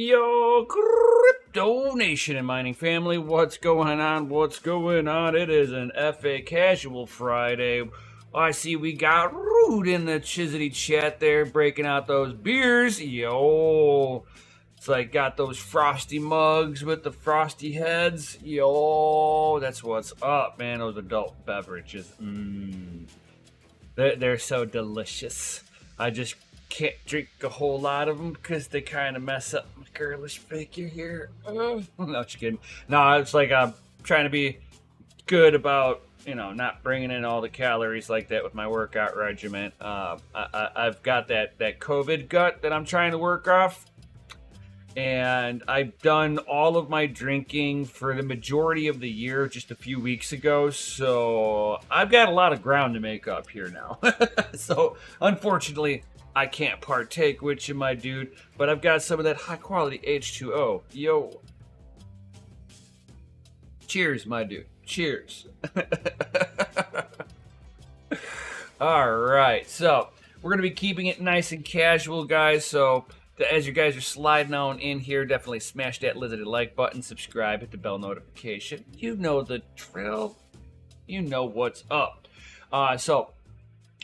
Yo, Crypto Nation and mining family, what's going on? What's going on? It is an FA Casual Friday. I see we got Rude in the Chizzity chat there, breaking out those beers. Yo, it's like got those frosty mugs with the frosty heads. Yo, that's what's up, man. Those adult beverages. They're so delicious. I just can't drink a whole lot of them because they kind of mess up my girlish figure here. No, just kidding. No, it's like I'm trying to be good about, not bringing in all the calories like that with my workout regimen. I've got that COVID gut that I'm trying to work off. And I've done all of my drinking for the majority of the year just a few weeks ago. So I've got a lot of ground to make up here now. So unfortunately, I can't partake with you, my dude. But I've got some of that high quality H2O. Yo. Cheers, my dude. Cheers. All right. So we're going to be keeping it nice and casual, guys. So as you guys are sliding on in here, definitely smash that lizarded like button, subscribe, hit the bell notification. You know the drill. You know what's up. So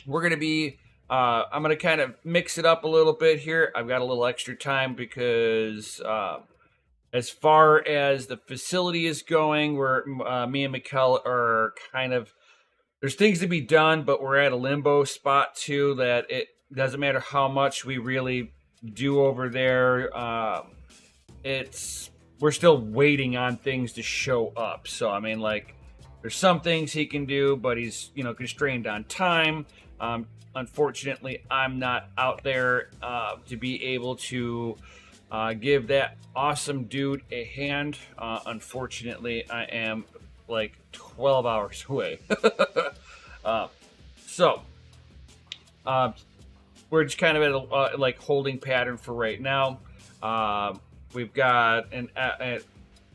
we're going to be, I'm going to kind of mix it up a little bit here. I've got a little extra time because as far as the facility is going, where me and Mikkel are kind of, there's things to be done, but we're at a limbo spot too, that it doesn't matter how much we really do over there. We're still waiting on things to show up. So I mean, like, there's some things he can do, but he's constrained on time. Unfortunately, I'm not out there to be able to give that awesome dude a hand. Unfortunately, I am like 12 hours away. So we're just kind of at a like holding pattern for right now. We've got an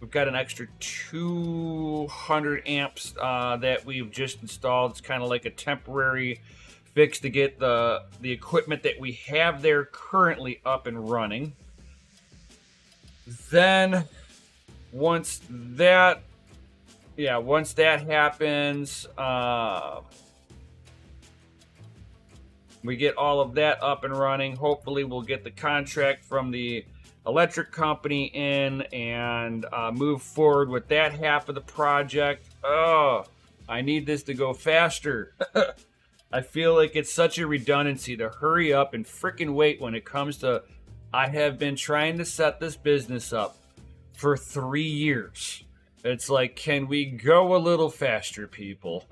extra 200 amps that we've just installed. It's kind of like a temporary fix to get the equipment that we have there currently up and running. Then once that happens, we get all of that up and running. Hopefully we'll get the contract from the electric company in and move forward with that half of the project. Oh, I need this to go faster. I feel like it's such a redundancy to hurry up and freaking wait when it comes to, I have been trying to set this business up for 3 years. It's like, can we go a little faster, people?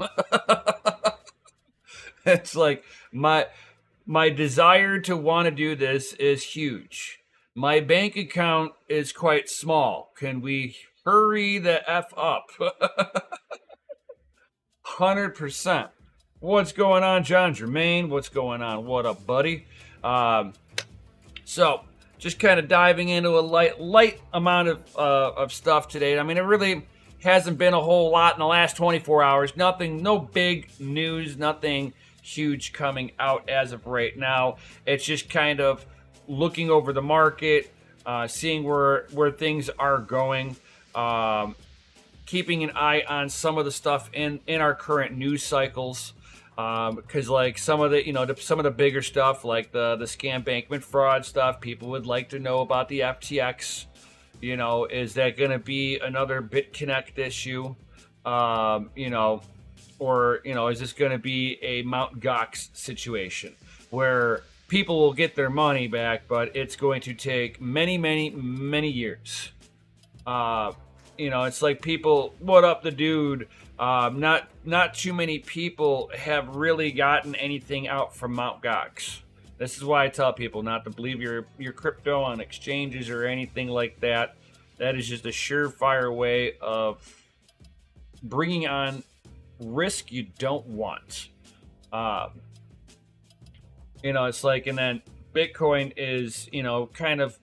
It's like my desire to want to do this is huge. My bank account is quite small. Can we hurry the F up? 100%. What's going on, John Germain? What's going on? What up, buddy? So just kind of diving into a light amount of stuff today. I mean, it really hasn't been a whole lot in the last 24 hours. Nothing, no big news, nothing huge coming out as of right now. It's just kind of looking over the market, seeing where things are going, keeping an eye on some of the stuff in our current news cycles, because like some of the bigger stuff, like the scam bankment fraud stuff, people would like to know about the FTX. Is that going to be another BitConnect issue? Or is this going to be a Mt. Gox situation where people will get their money back, but it's going to take many, many, many years? It's like people, what up the dude? Not too many people have really gotten anything out from Mt. Gox. This is why I tell people not to believe your crypto on exchanges or anything like that. That is just a surefire way of bringing on risk you don't want. It's like, and then Bitcoin is, kind of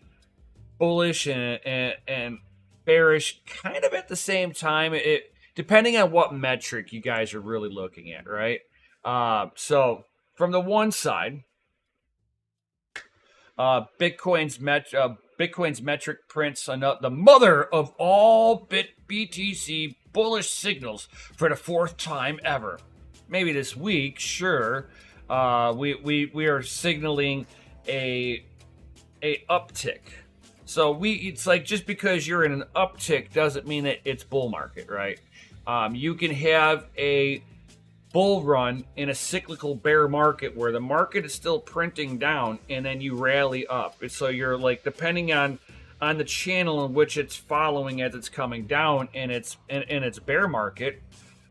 bullish and bearish kind of at the same time. It depending on what metric you guys are really looking at, right? So from the one side, Bitcoin's metric prints the mother of all BTC bullish signals for the fourth time ever. Maybe this week, sure. We are signaling a uptick. So it's like, just because you're in an uptick doesn't mean that it's bull market, right? You can have a bull run in a cyclical bear market where the market is still printing down, and then you rally up. So you're like, depending on the channel in which it's following as it's coming down, and it's bear market,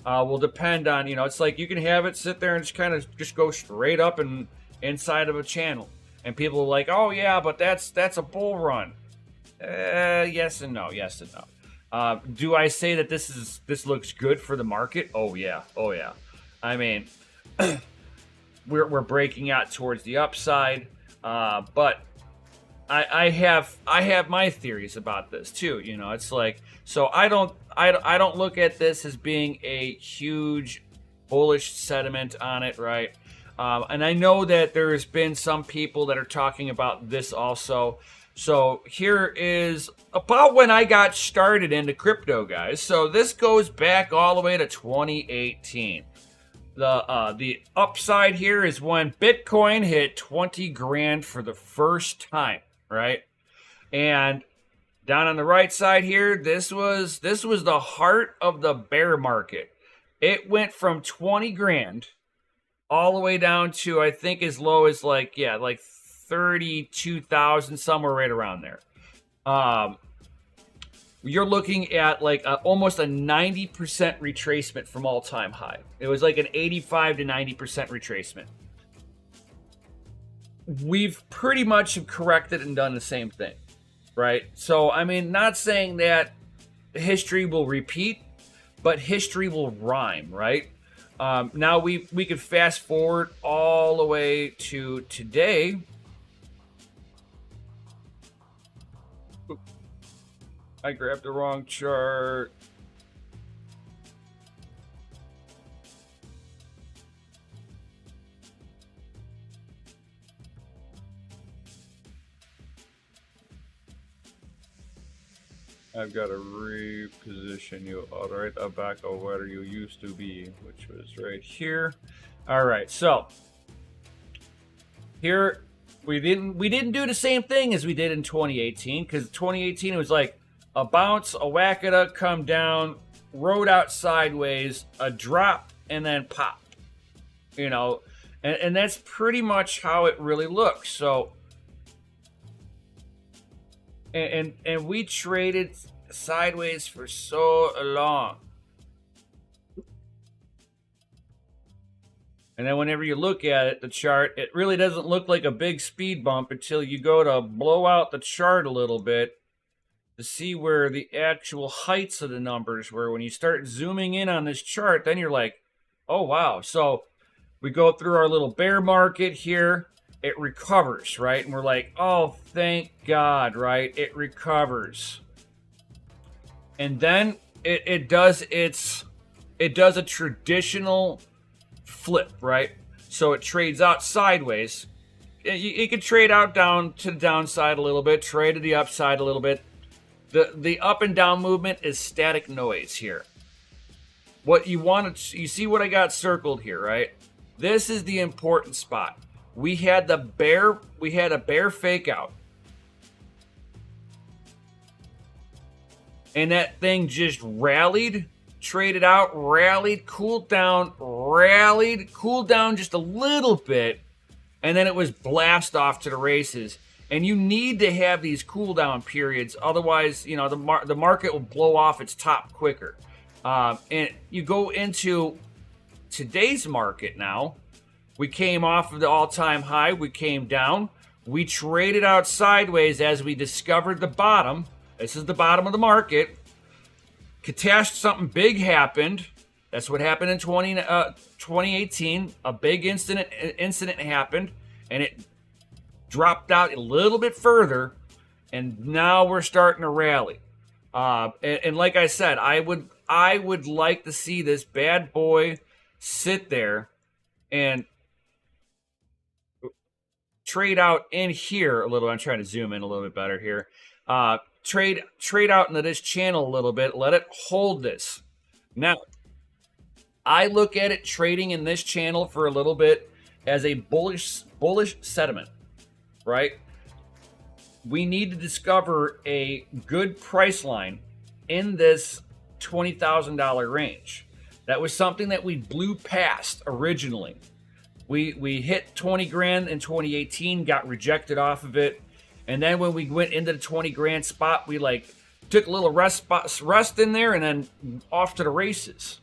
will depend on, it's like you can have it sit there and just kind of just go straight up and inside of a channel, and people are like, oh yeah, but that's a bull run. Yes and no. Do I say that this looks good for the market? Oh yeah. I mean, we're breaking out towards the upside, but I have my theories about this too. It's like, so I don't look at this as being a huge bullish sentiment on it, right? And I know that there's been some people that are talking about this also. So here is about when I got started into crypto, guys. So this goes back all the way to 2018. The upside here is when Bitcoin hit 20 grand for the first time, right? And down on the right side here, this was the heart of the bear market. It went from 20 grand all the way down to, I think, as low as like 32,000, somewhere right around there. You're looking at like almost a 90% retracement from all-time high. It was like an 85 to 90% retracement. We've pretty much corrected and done the same thing, right? So, I mean, not saying that history will repeat, but history will rhyme, right? Now we could fast forward all the way to today. I grabbed the wrong chart. I've got to reposition you all right back of where you used to be, which was right here. All right, so here we didn't do the same thing as we did in 2018, because 2018 it was like a bounce, a whack it up, come down, rode out sideways, a drop, and then pop. And that's pretty much how it really looks. So, and we traded sideways for so long. And then whenever you look at it, the chart, it really doesn't look like a big speed bump until you go to blow out the chart a little bit to see where the actual heights of the numbers were. When you start zooming in on this chart, then you're like, oh wow. So we go through our little bear market here, it recovers, right? And we're like, oh, thank God, right? It recovers. And then it does a traditional flip, right? So it trades out sideways. You can trade out down to the downside a little bit, trade to the upside a little bit. The up and down movement is static noise here. What you see what I got circled here, right? This is the important spot. We had a bear fake out. And that thing just rallied, traded out, rallied, cooled down just a little bit, and then it was blast off to the races. And you need to have these cool down periods, otherwise, the market will blow off its top quicker. And you go into today's market now. We came off of the all-time high. We came down. We traded out sideways as we discovered the bottom. This is the bottom of the market. Something big happened. That's what happened in 2018. A big incident happened, and it dropped out a little bit further, and now we're starting to rally. And like I said, I would like to see this bad boy sit there and trade out in here a little. I'm trying to zoom in a little bit better here. Trade out into this channel a little bit. Let it hold this. Now, I look at it trading in this channel for a little bit as a bullish sentiment, right? We need to discover a good price line in this $20,000 range. That was something that we blew past originally. We hit 20 grand in 2018, got rejected off of it. And then when we went into the 20 grand spot, we like took a little rest in there and then off to the races.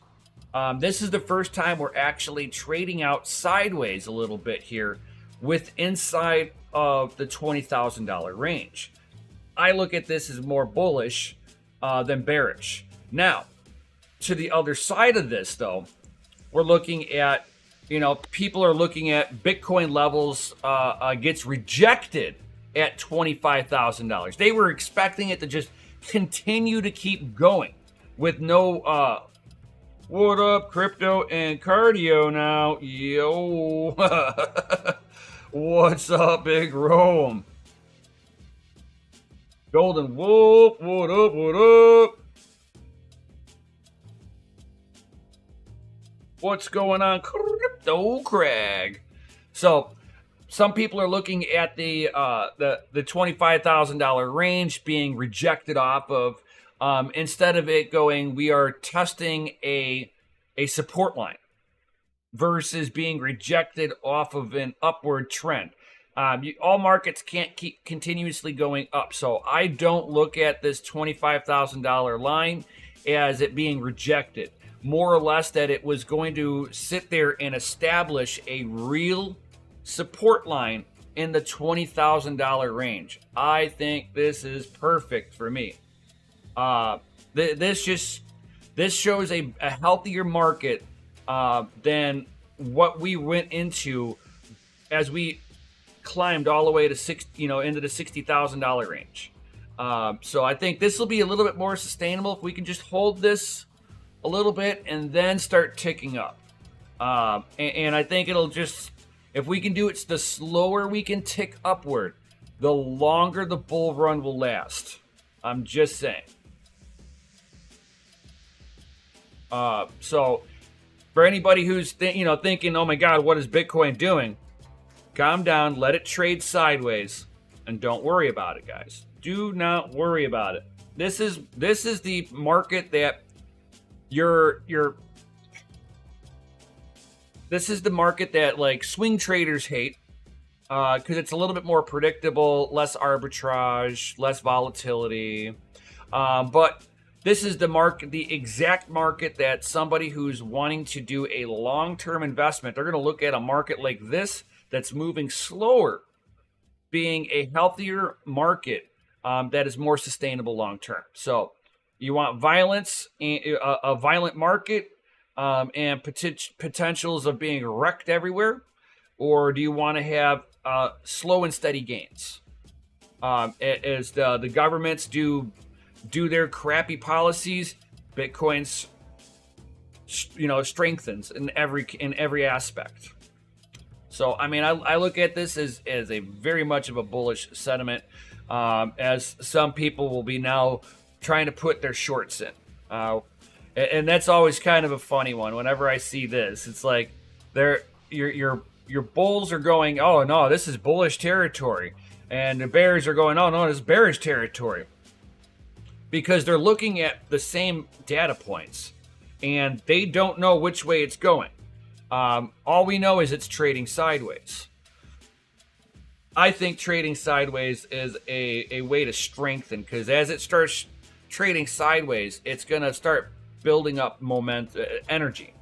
This is the first time we're actually trading out sideways a little bit here with inside of the $20,000 range. I look at this as more bullish than bearish. Now, to the other side of this, though, we're looking at, people are looking at Bitcoin levels gets rejected at $25,000. They were expecting it to just continue to keep going with no, what up, crypto and cardio now? Yo. What's up, Big Rome? Golden Wolf, what up, what up? What's going on, Crypto Crag? So, some people are looking at the $25,000 range being rejected off of, instead of it going, we are testing a support line versus being rejected off of an upward trend. All markets can't keep continuously going up. So I don't look at this $25,000 line as it being rejected. More or less that it was going to sit there and establish a real support line in the $20,000 range. I think this is perfect for me. This shows a healthier market than what we went into as we climbed all the way to into the $60,000 range. So I think this will be a little bit more sustainable if we can just hold this a little bit and then start ticking up. And I think it'll just, if we can do it, the slower we can tick upward, the longer the bull run will last. I'm just saying. So for anybody who's thinking, oh my God, what is Bitcoin doing? Calm down, let it trade sideways, and don't worry about it, guys. Do not worry about it. This is the market that this is the market that like swing traders hate, because it's a little bit more predictable, less arbitrage, less volatility. But this is the exact market that somebody who's wanting to do a long-term investment, they're going to look at a market like this that's moving slower, being a healthier market that is more sustainable long-term. So you want violence, a violent market, and potentials of being wrecked everywhere, or do you want to have slow and steady gains as the governments do their crappy policies? Bitcoin's strengthens in every aspect. So I mean, I look at this as a very much of a bullish sentiment, as some people will be now trying to put their shorts in, and that's always kind of a funny one. Whenever I see this, it's like your bulls are going, oh no, this is bullish territory, and the bears are going, oh no, this is bearish territory, because they're looking at the same data points and they don't know which way it's going. All we know is it's trading sideways. I think trading sideways is a way to strengthen, because as it starts trading sideways, it's going to start building up energy.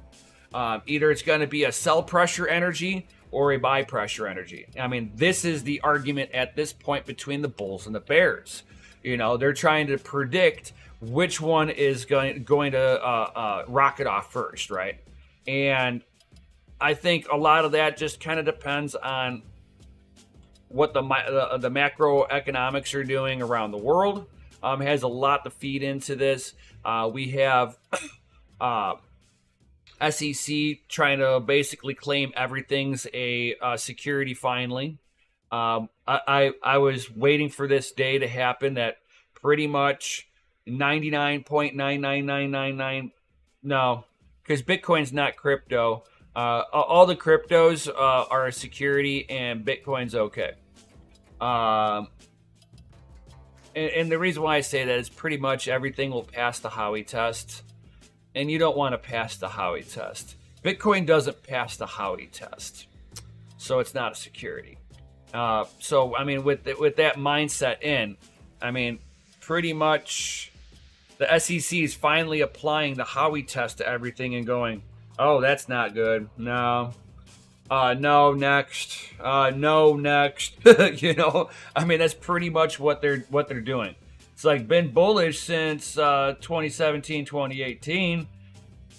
Either it's going to be a sell pressure energy or a buy pressure energy. I mean, this is the argument at this point between the bulls and the bears. They're trying to predict which one is going to rocket off first, right? And I think a lot of that just kind of depends on what the macroeconomics are doing around the world. Has a lot to feed into this. We have SEC trying to basically claim everything's a security finally. I was waiting for this day to happen. That pretty much 99.99999. No, because Bitcoin's not crypto. All the cryptos are a security, and Bitcoin's okay. Um, and the reason why I say that is pretty much everything will pass the Howey test, and you don't want to pass the Howey test. Bitcoin doesn't pass the Howey test, so it's not a security. So I mean, with that mindset in, I mean, pretty much the SEC is finally applying the Howey test to everything and going, "Oh, that's not good. No, no, next. No, next." You know, I mean, that's pretty much what they're doing. It's like been bullish since 2017, 2018.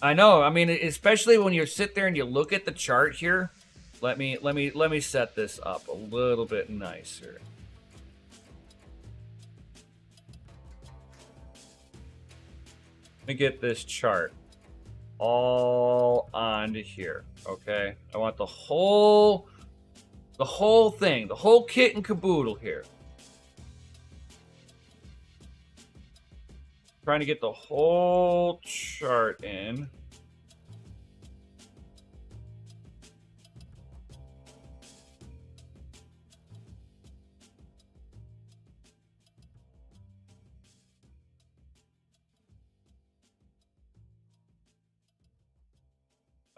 I know. I mean, especially when you sit there and you look at the chart here. Let me set this up a little bit nicer. Let me get this chart all onto here. Okay, I want the whole thing, the whole kit and caboodle here. Trying to get the whole chart in.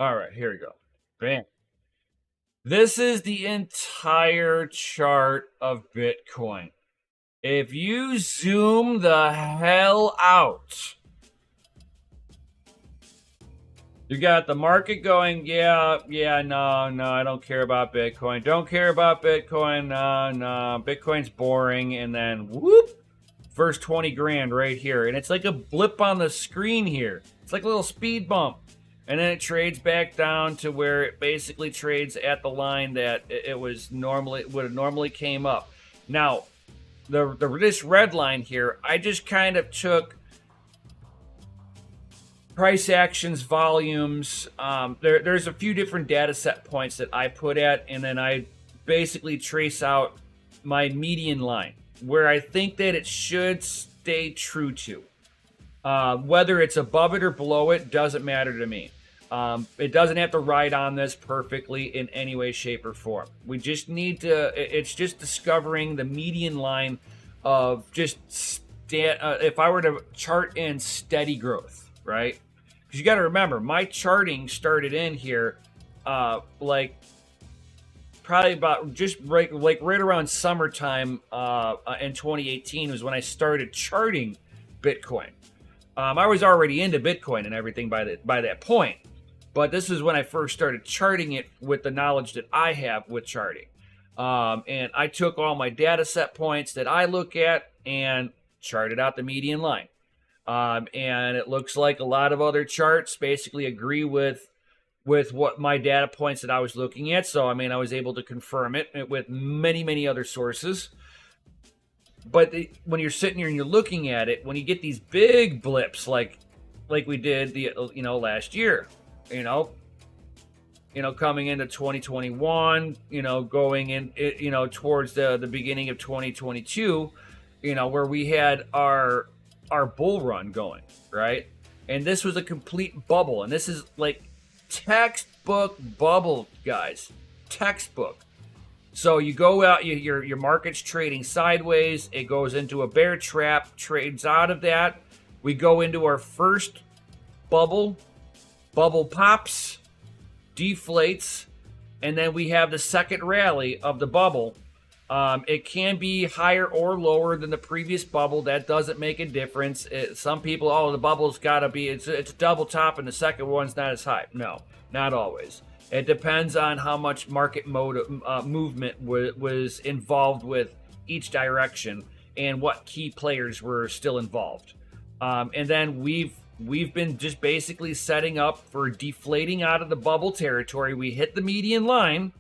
All right, here we go. Bam. This is the entire chart of Bitcoin. If you zoom the hell out, you got the market going, yeah, no, I don't care about Bitcoin. Don't care about Bitcoin, no, Bitcoin's boring. And then, whoop, first 20 grand right here. And it's like a blip on the screen here. It's like a little speed bump. And then it trades back down to where it basically trades at the line that it was normally, would have normally came up. Now, this red line here, I just kind of took price actions, volumes. There's a few different data set points that I put at, and then I basically trace out my median line where I think that it should stay true to. Whether it's above it or below it doesn't matter to me. It doesn't have to ride on this perfectly in any way, shape, or form. We just need to, it's just discovering the median line of just, if I were to chart in steady growth, right? Because you got to remember, my charting started in here, like, probably about just right around summertime in 2018 was when I started charting Bitcoin. I was already into Bitcoin and everything by that point. But this is when I first started charting it with the knowledge that I have with charting. And I took all my data set points that I look at and charted out the median line. And it looks like a lot of other charts basically agree with what my data points that I was looking at. So, I mean, I was able to confirm it with many, many other sources. But when you're sitting here and you're looking at it, when you get these big blips like we did last year, coming into 2021, going in, towards the beginning of 2022, where we had our bull run going, right? And this was a complete bubble, and this is like textbook bubble, guys, textbook. So you go out, your market's trading sideways, it goes into a bear trap, trades out of that. We go into our first bubble pops, deflates, and then we have the second rally of the bubble. It can be higher or lower than the previous bubble. That doesn't make a difference. Some people, the bubble's got to be, it's a double top and the second one's not as high. No, not always. It depends on how much market movement was involved with each direction and what key players were still involved. And then we've been just basically setting up for deflating out of the bubble territory. We hit the median line.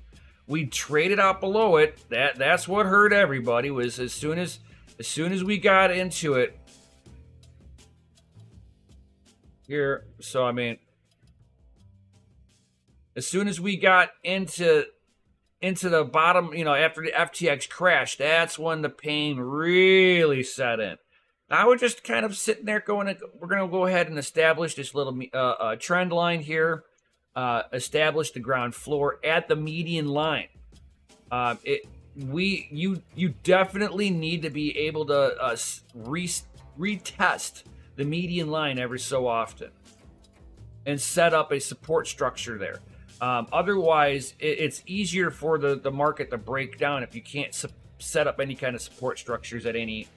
We traded out below it. That's what hurt everybody. Was as soon as we got into it here. So I mean, as soon as we got into into the bottom, after the FTX crash, that's when the pain really set in. Now we're just kind of sitting there we're going to go ahead and establish this little trend line here, establish the ground floor at the median line. You definitely need to be able to retest the median line every so often and set up a support structure there. Otherwise, it's easier for the market to break down if you can't set up any kind of support structures at any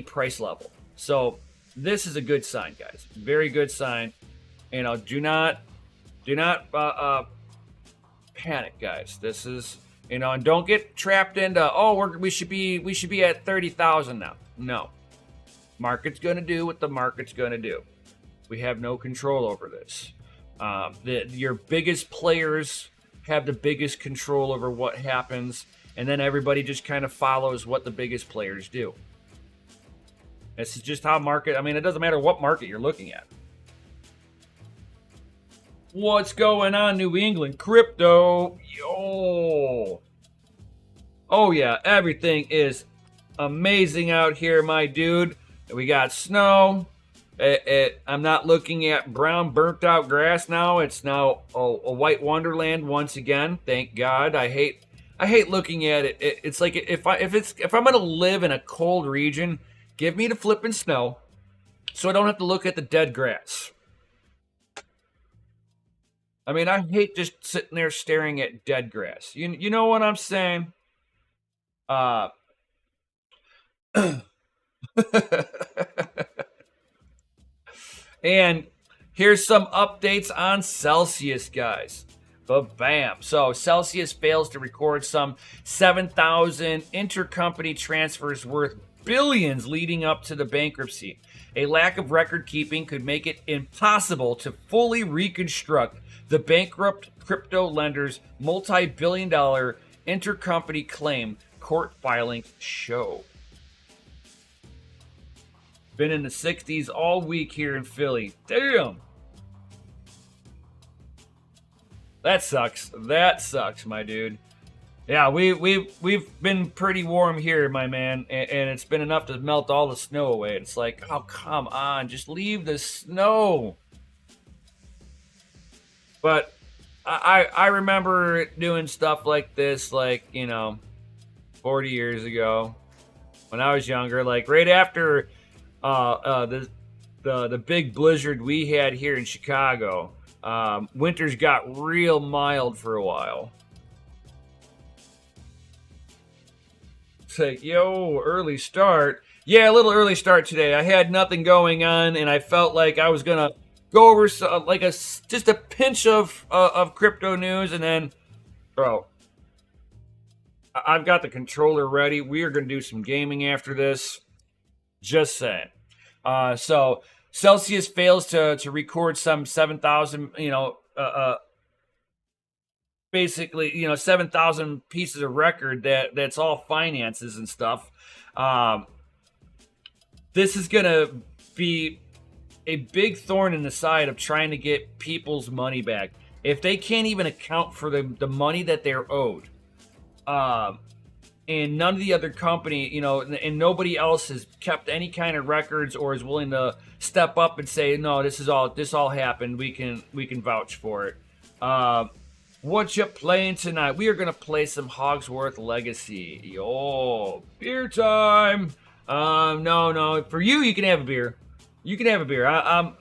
price level. So this is a good sign, guys. Very good sign. Do not panic, guys. This is and don't get trapped into we should be at 30,000 now. No, market's gonna do what the market's gonna do. We have no control over this. Your biggest players have the biggest control over what happens, and then everybody just kind of follows what the biggest players do. This is just how market. I mean, it doesn't matter what market you're looking at. What's going on, New England crypto? Yo. Oh yeah, everything is amazing out here, my dude. We got snow. I'm not looking at brown, burnt out grass now. It's now a white wonderland once again. Thank God. I hate looking at it. It's like if I'm gonna live in a cold region, give me the flipping snow, so I don't have to look at the dead grass. I mean, I hate just sitting there staring at dead grass. You know what I'm saying? And here's some updates on Celsius, guys. But bam. So Celsius fails to record some 7,000 intercompany transfers worth billions leading up to the bankruptcy. A lack of record keeping could make it impossible to fully reconstruct the bankrupt crypto lender's multi-billion-dollar intercompany claim, court filings show. Been in the 60s all week here in Philly. Damn. That sucks. That sucks, my dude. Yeah, we've been pretty warm here, my man, and it's been enough to melt all the snow away. It's like, oh, come on, just leave the snow. But I remember doing stuff like this, 40 years ago when I was younger, like right after the big blizzard we had here in Chicago. Winters got real mild for a while. It's like, yo, early start. Yeah, a little early start today. I had nothing going on, and I felt like I was gonna go over just a pinch of crypto news, and then, bro, I've got the controller ready. We are gonna do some gaming after this. Just saying. So Celsius fails to record some 7,000, basically, 7,000 pieces of record that's all finances and stuff. This is going to be a big thorn in the side of trying to get people's money back. If they can't even account for the money that they're owed, and none of the other company, and nobody else has kept any kind of records or is willing to step up and say, no, this all happened. We can vouch for it. What you playing tonight? We are gonna play some Hogsworth Legacy. Yo, beer time. No. For you can have a beer. You can have a beer. I'm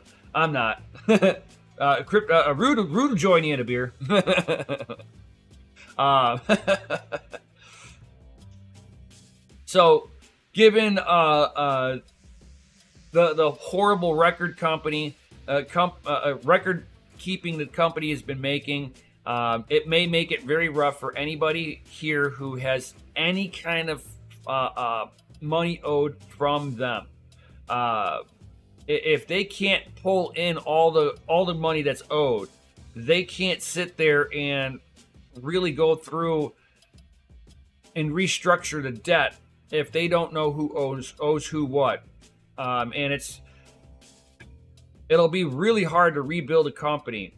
not. Rude will join you in a beer. So, given the horrible record company, record keeping the company has been making, it may make it very rough for anybody here who has any kind of money owed from them. If they can't pull in all the money that's owed, they can't sit there and really go through and restructure the debt if they don't know who owes who what. And it'll be really hard to rebuild a company.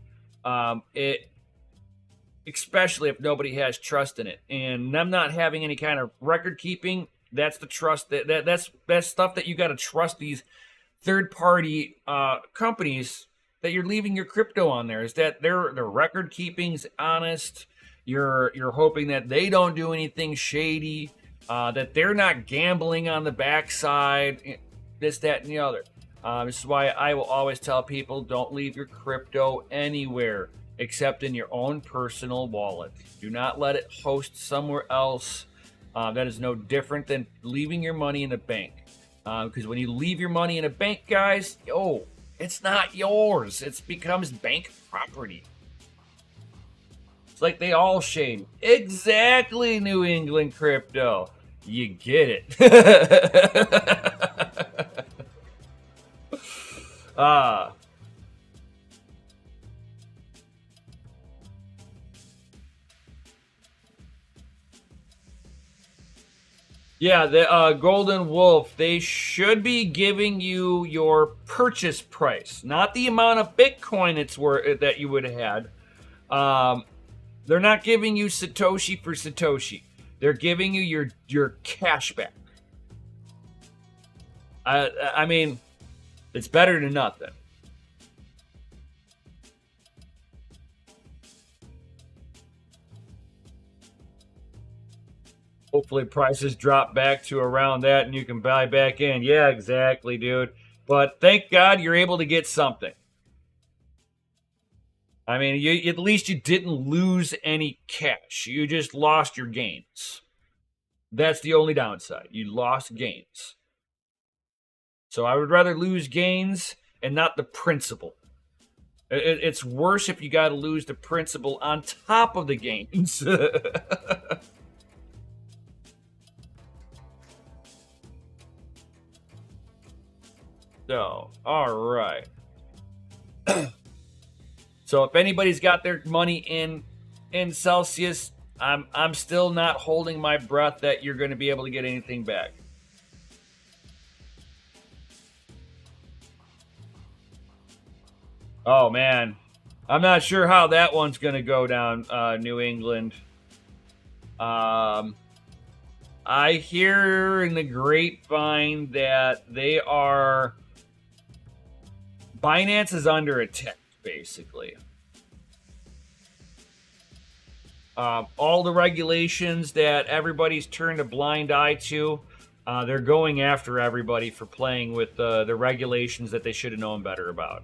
especially if nobody has trust in it. And them not having any kind of record keeping, that's the trust that's stuff that you got to trust these third party companies that you're leaving your crypto on there, is that their record keeping's honest. You're hoping that they don't do anything shady, that they're not gambling on the backside, this, that, and the other. This is why I will always tell people, don't leave your crypto anywhere except in your own personal wallet. Do not let it host somewhere else. That is no different than leaving your money in a bank. Because when you leave your money in a bank, guys, it's not yours. It becomes bank property. It's like they all shade. Exactly, New England crypto. You get it. Yeah, the Golden Wolf, they should be giving you your purchase price, not the amount of Bitcoin it's worth that you would have had. They're not giving you Satoshi for Satoshi. They're giving you your cash back. I mean, it's better than nothing. Hopefully prices drop back to around that and you can buy back in. Yeah, exactly, dude. But thank God you're able to get something. I mean, at least you didn't lose any cash. You just lost your gains. That's the only downside. You lost gains. So I would rather lose gains and not the principal. It's worse if you got to lose the principal on top of the gains. So, all right. So if anybody's got their money in Celsius, I'm still not holding my breath that you're going to be able to get anything back. Oh man, I'm not sure how that one's going to go down, New England. I hear in the grapevine that Binance is under attack, basically. All the regulations that everybody's turned a blind eye to, they're going after everybody for playing with the regulations that they should have known better about.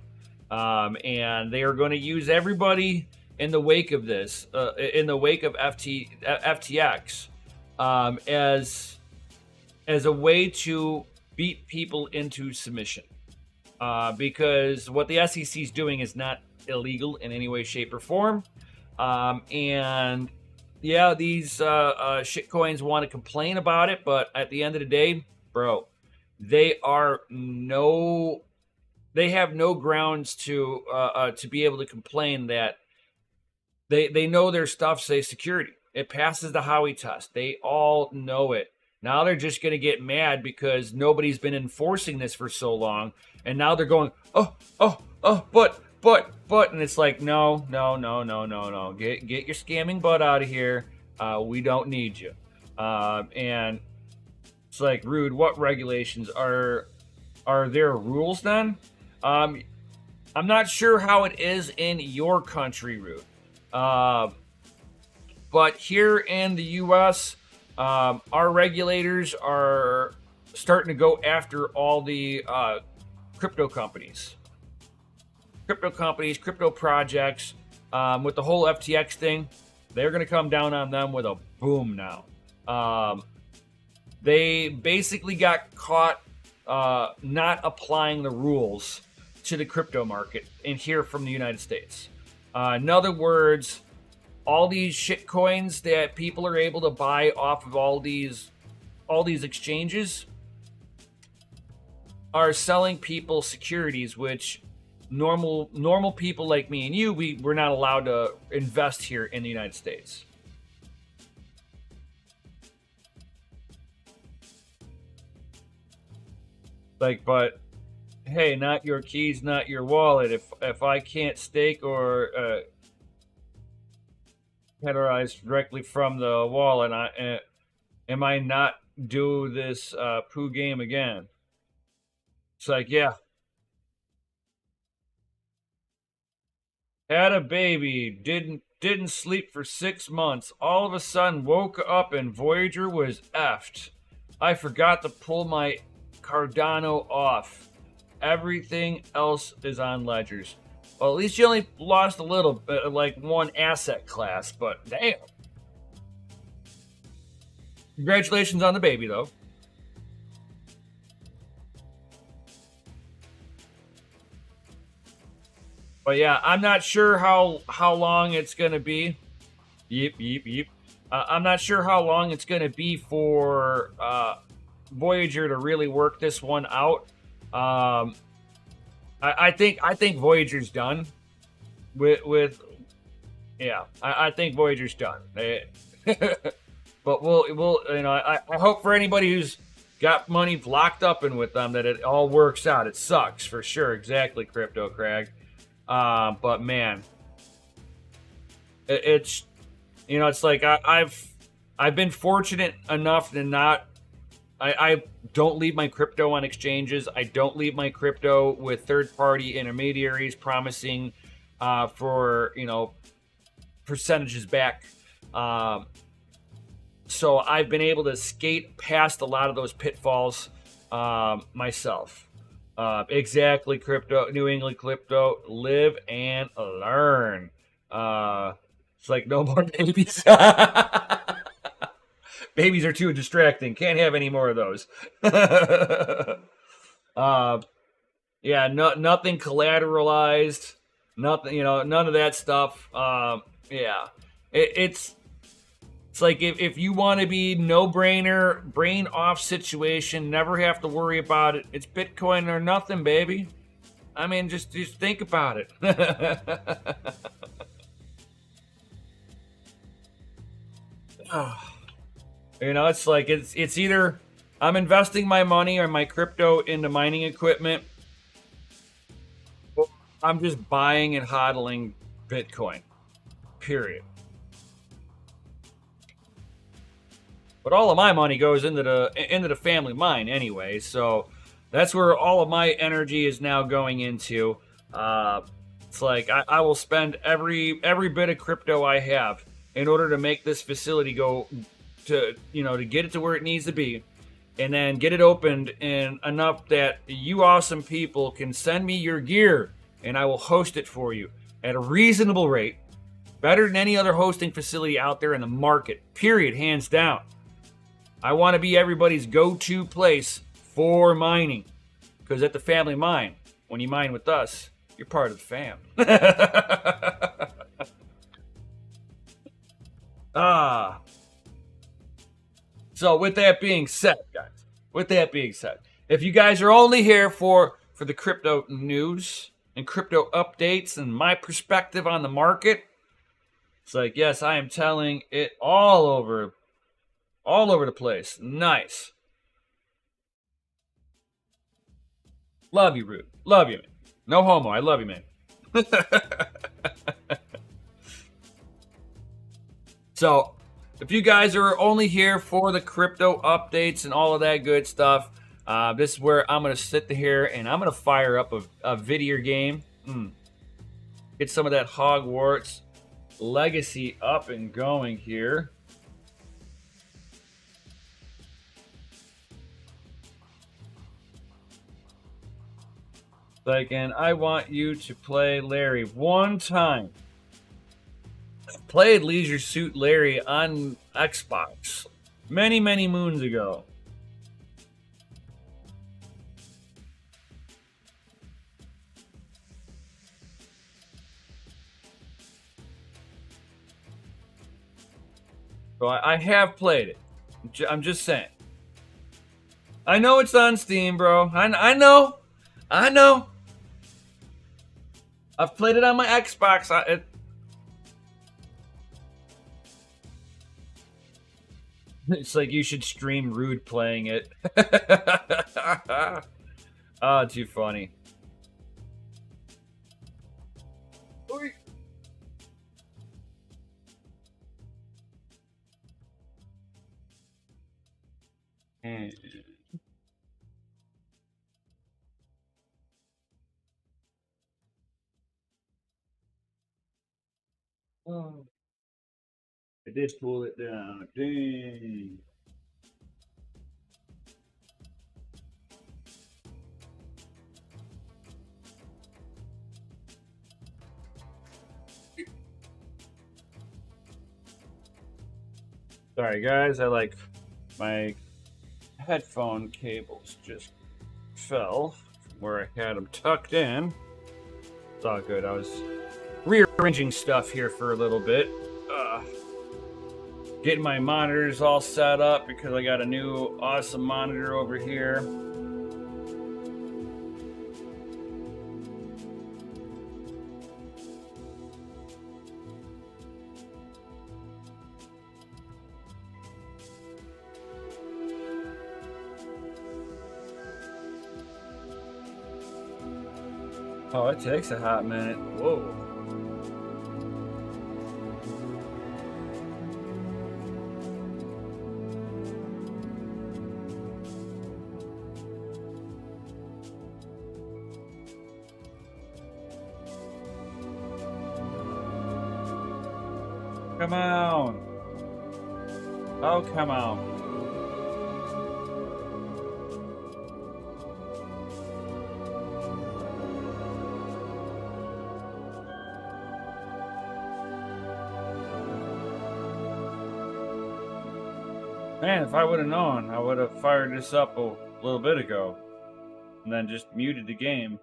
And they are going to use everybody in the wake of this, in the wake of FTX, as a way to beat people into submission. Because what the SEC is doing is not illegal in any way, shape, or form. And yeah, these shitcoins want to complain about it, but at the end of the day, bro, they have no grounds to be able to complain that they know their stuff says security. It passes the Howey test. They all know it. Now they're just going to get mad because nobody's been enforcing this for so long. And now they're going, but. And it's like, no. Get your scamming butt out of here. We don't need you. And it's like, Rude, what regulations? Are there rules then? I'm not sure how it is in your country, Rude. But here in the U.S., our regulators are starting to go after all the crypto companies, crypto projects. With the whole FTX thing, they're going to come down on them with a boom now. They basically got caught not applying the rules to the crypto market in here from the United States. In other words, all these shit coins that people are able to buy off of all these exchanges are selling people securities, which normal people like me and you, we're not allowed to invest here in the United States. Like, but hey, not your keys, not your wallet. If I can't stake or categorized directly from the wall, and am I not do this poo game again? It's like, yeah, had a baby, didn't sleep for 6 months. All of a sudden, woke up and Voyager was effed. I forgot to pull my Cardano off. Everything else is on ledgers. Well, at least you only lost a little bit, like one asset class, but damn. Congratulations on the baby, though. But yeah, I'm not sure how long it's gonna be. Yep, yep, yep. I'm not sure how long it's gonna be for Voyager to really work this one out. I think Voyager's done with yeah. I think Voyager's done. But we'll I hope for anybody who's got money locked up in with them that it all works out. It sucks for sure. Exactly, Crypto Crag. But man, it's it's like I've been fortunate enough to not. I don't leave my crypto on exchanges. I don't leave my crypto with third-party intermediaries promising for percentages back. So I've been able to skate past a lot of those pitfalls myself. Exactly, crypto, New England crypto, live and learn. It's like no more babies. Babies are too distracting. Can't have any more of those. Yeah, nothing collateralized. Nothing, none of that stuff. Yeah, it's like if you want to be no brainer, brain off situation, never have to worry about it. It's Bitcoin or nothing, baby. I mean, just think about it. It's like it's either I'm investing my money or my crypto into mining equipment, or I'm just buying and hodling Bitcoin. Period. But all of my money goes into the family mine anyway, so that's where all of my energy is now going into. It's like I will spend every bit of crypto I have in order to make this facility go to get it to where it needs to be, and then get it opened and enough that you awesome people can send me your gear, and I will host it for you at a reasonable rate, better than any other hosting facility out there in the market. Period, hands down. I want to be everybody's go-to place for mining, because at the family mine, when you mine with us, you're part of the fam. So with that being said, guys, if you guys are only here for the crypto news and crypto updates and my perspective on the market, it's like, yes, I am telling it all over the place. Nice. Love you, Rude. Love you, man. No homo. I love you, man. So, if you guys are only here for the crypto updates and all of that good stuff, this is where I'm going to sit here and I'm going to fire up a video game. Get some of that Hogwarts Legacy up and going here. Like, and I want you to play Larry one time. Played Leisure Suit Larry on Xbox many, many moons ago. So I have played it. I'm just saying. I know it's on Steam, bro. I know. I've played it on my Xbox. It's like you should stream Rude playing it. Oh, too funny. And oh, I did pull it down. Dang. Sorry guys, my headphone cables just fell from where I had them tucked in. It's all good. I was rearranging stuff here for a little bit. Getting my monitors all set up because I got a new awesome monitor over here. Oh, it takes a hot minute. Whoa. Come on. Oh, come on. Man, if I would have known, I would have fired this up a little bit ago. And then just muted the game.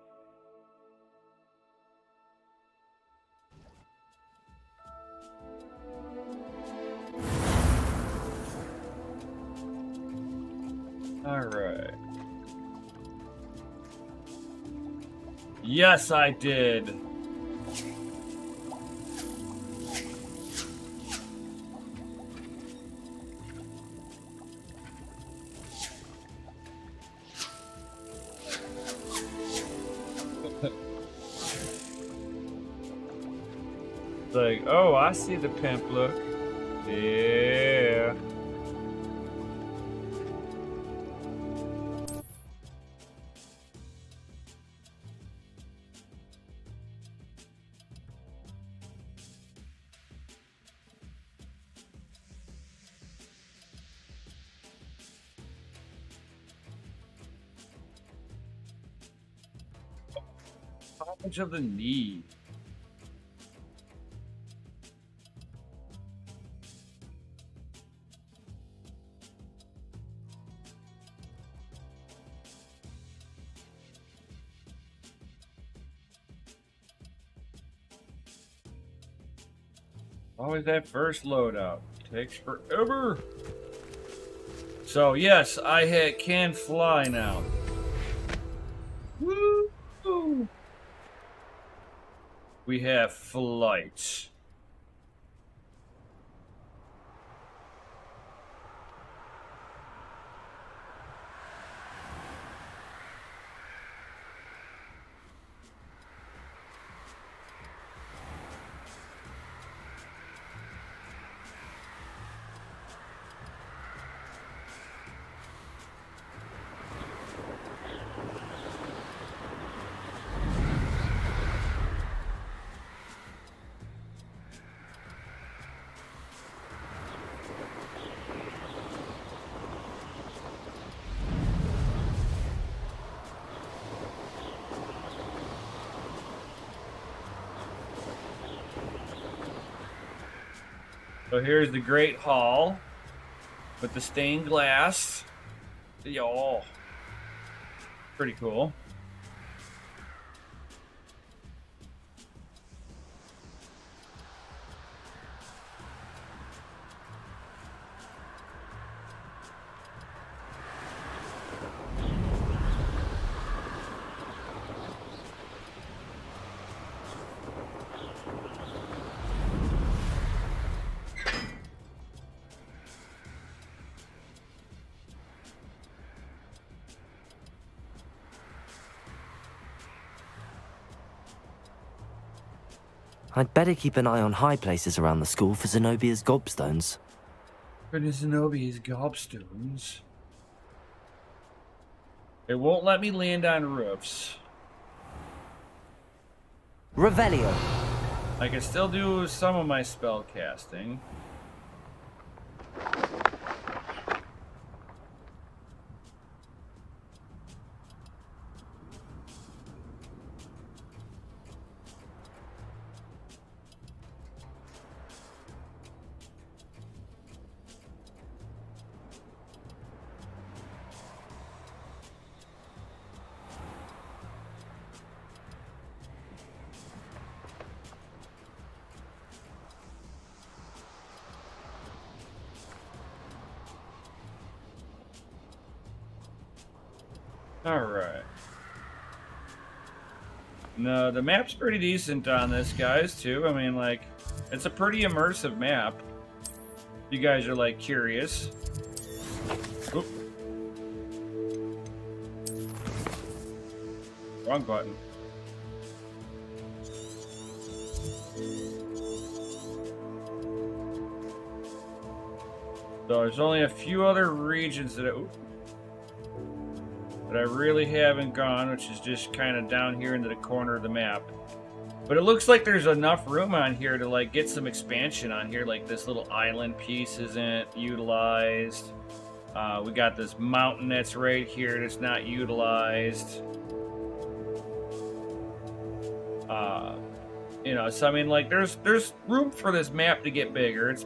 Alright. Yes, I did. Like, oh, I see the pimp look. Yeah. How much of the knee? Always that first loadout. Takes forever. So yes, can fly now. Woo! We have flight. So here's the Great Hall with the stained glass. Y'all, pretty cool. I'd better keep an eye on high places around the school for Zenobia's gobstones. For the Zenobia's gobstones. It won't let me land on roofs. Revelio. I can still do some of my spell casting. Alright. No, the map's pretty decent on this, guys, too. I mean, like, it's a pretty immersive map. You guys are, like, curious. Oop. Wrong button. So there's only a few other regions that I really haven't gone, which is just kind of down here into the corner of the map. But it looks like there's enough room on here to like get some expansion on here. Like this little island piece isn't utilized. We got this mountain that's right here that's not utilized. You know, so I mean, like there's room for this map to get bigger.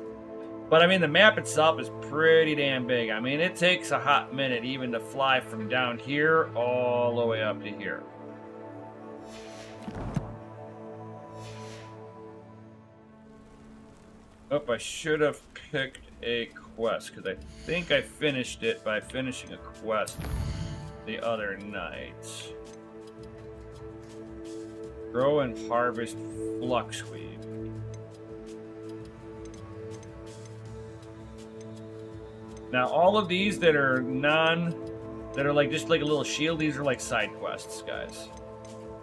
But I mean, the map itself is pretty damn big. I mean, it takes a hot minute even to fly from down here all the way up to here. Oh, I should have picked a quest because I think I finished it by finishing a quest the other night. Grow and harvest fluxweed. Now, all of these that are like just like a little shield, these are like side quests, guys.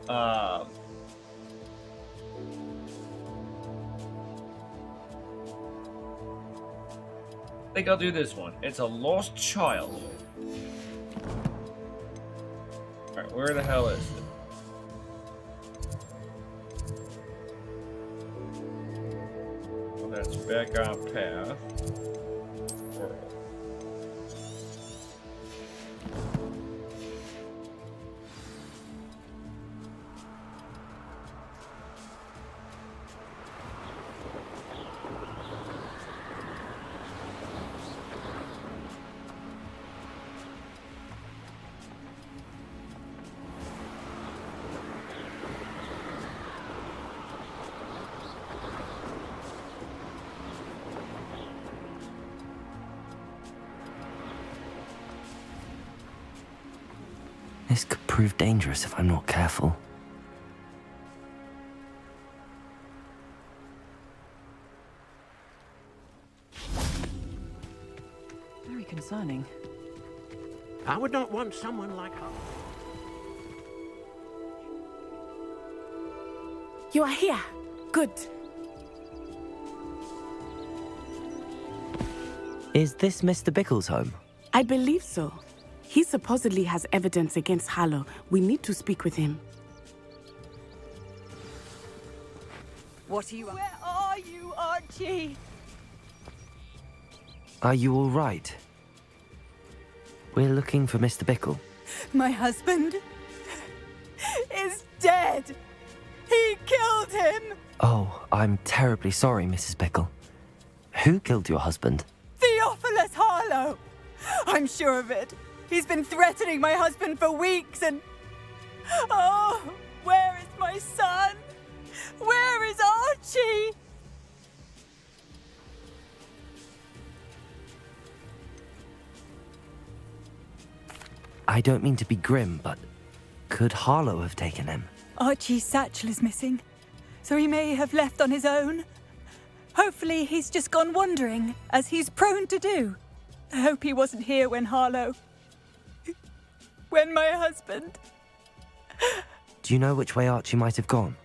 I think I'll do this one. It's a lost child. Alright, where the hell is it? Well, that's back on path. This could prove dangerous if I'm not careful. Very concerning. I would not want someone like her. You are here. Good. Is this Mr. Bickle's home? I believe so. He supposedly has evidence against Harlow. We need to speak with him. What are you... Where are you, Archie? Are you all right? We're looking for Mr. Bickle. My husband is dead. He killed him. Oh, I'm terribly sorry, Mrs. Bickle. Who killed your husband? Theophilus Harlow. I'm sure of it. He's been threatening my husband for weeks and... Oh, where is my son? Where is Archie? I don't mean to be grim, but could Harlow have taken him? Archie's satchel is missing, so he may have left on his own. Hopefully he's just gone wandering, as he's prone to do. I hope he wasn't here when my husband... Do you know which way Archie might have gone?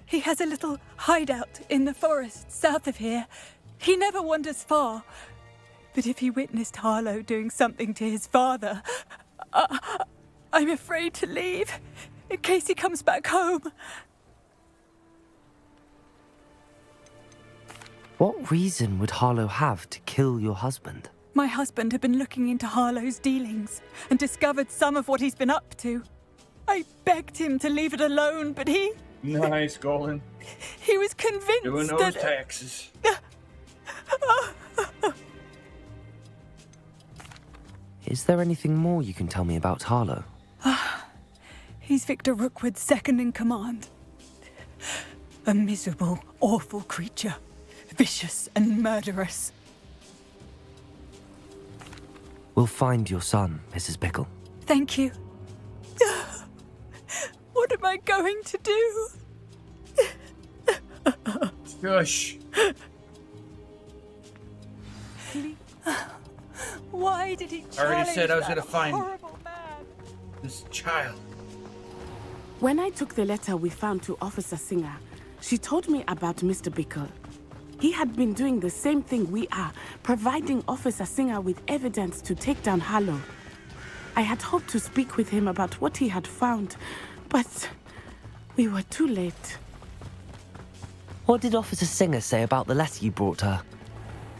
He has a little hideout in the forest south of here. He never wanders far. But if he witnessed Harlow doing something to his father, I'm afraid to leave in case he comes back home. What reason would Harlow have to kill your husband? My husband had been looking into Harlow's dealings and discovered some of what he's been up to. I begged him to leave it alone, but he Nice, Golden. was convinced Doing those that... taxes. Is there anything more you can tell me about Harlow? He's Victor Rookwood's second in command. A miserable, awful creature. Vicious and murderous. We'll find your son, Mrs. Bickle. Thank you. What am I going to do? Shush. Why did he I already said I was challenge gonna that find- horrible man? This child. When I took the letter we found to Officer Singer, she told me about Mr. Bickle. He had been doing the same thing we are, providing Officer Singer with evidence to take down Harlow. I had hoped to speak with him about what he had found, but we were too late. What did Officer Singer say about the letter you brought her?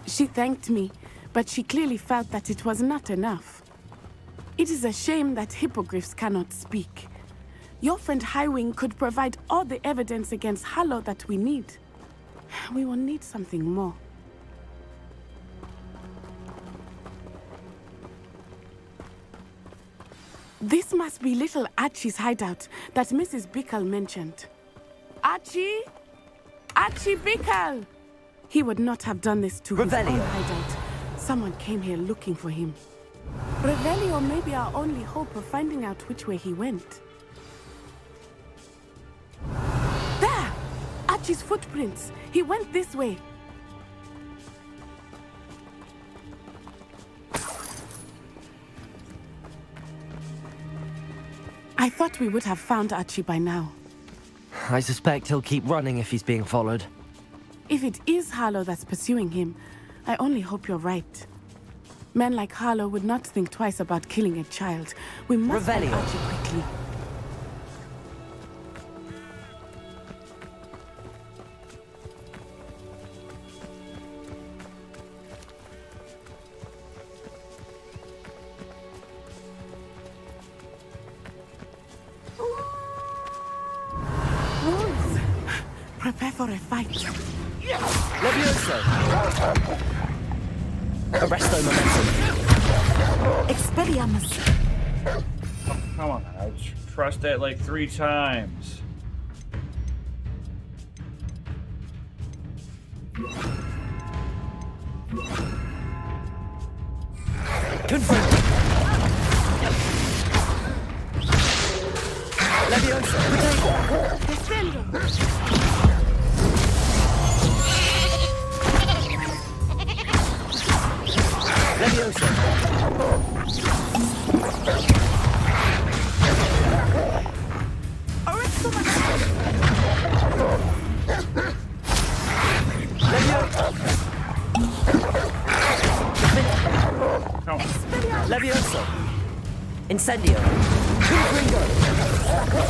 She thanked me, but she clearly felt that it was not enough. It is a shame that hippogriffs cannot speak. Your friend Highwing could provide all the evidence against Harlow that we need. We will need something more. This must be little Archie's hideout that Mrs. Bickle mentioned. Archie? Archie Bickle! He would not have done this to his own Revelio. hideout. Someone came here looking for him. Revelio may be our only hope of finding out which way he went. There! Archie's footprints. He went this way. I thought we would have found Archie by now. I suspect he'll keep running if he's being followed. If it is Harlow that's pursuing him, I only hope you're right. Men like Harlow would not think twice about killing a child. We must find Revelio. Archie quickly. Wolves! Prepare for a fight. Levioso! Arresto momentum. Expelliarmus! Come on, I trust that like 3 times. Confirmed. Levioso! Potato! Descendo! Levioso! Arresto Come on. Levioso! Incendio! Confringo!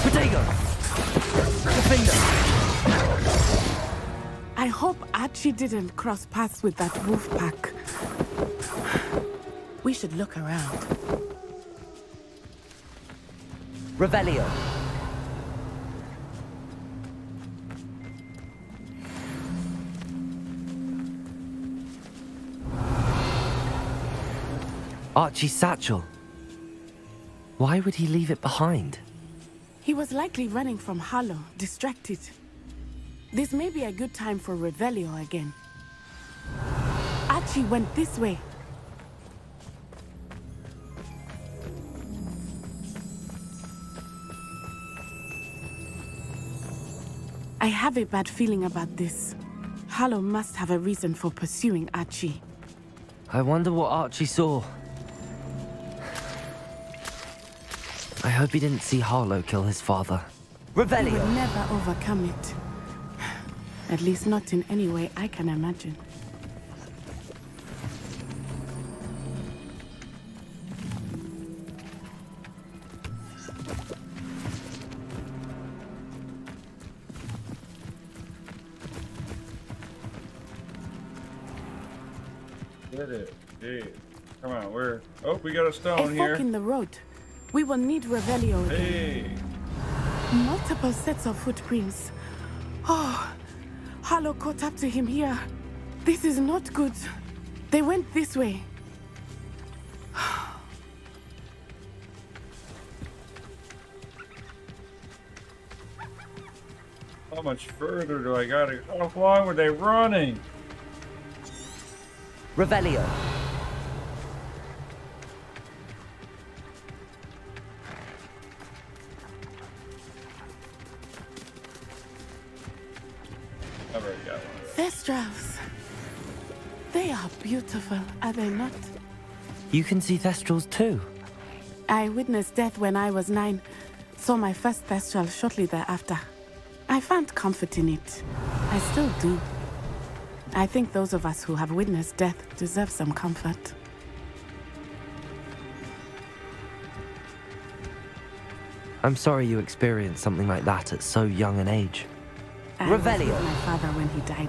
Potato! Defender! I hope Archie didn't cross paths with that wolf pack. We should look around. Revelio! Archie's satchel. Why would he leave it behind? He was likely running from Harlow, distracted. This may be a good time for Revelio again. Archie went this way. I have a bad feeling about this. Harlow must have a reason for pursuing Archie. I wonder what Archie saw. I hope he didn't see Harlow kill his father. He would Revelio! never overcome it. At least not in any way I can imagine. did it. Jeez. Come on, we're... Oh, we got a A stone here. fork in the road. We will need Revelio again. Hey. Multiple sets of footprints. Oh, Harlow caught up to him here. This is not good. They went this way. How much further do I gotta... How long were they running? Revelio. I've already got one of Thestrals. They are beautiful, are they not? You can see Thestrals too. I witnessed death when I was 9. Saw my first Thestral shortly thereafter. I found comfort in it. I still do. I think those of us who have witnessed death deserve some comfort. I'm sorry you experienced something like that at so young an age. I was Revelio. with my father when he died.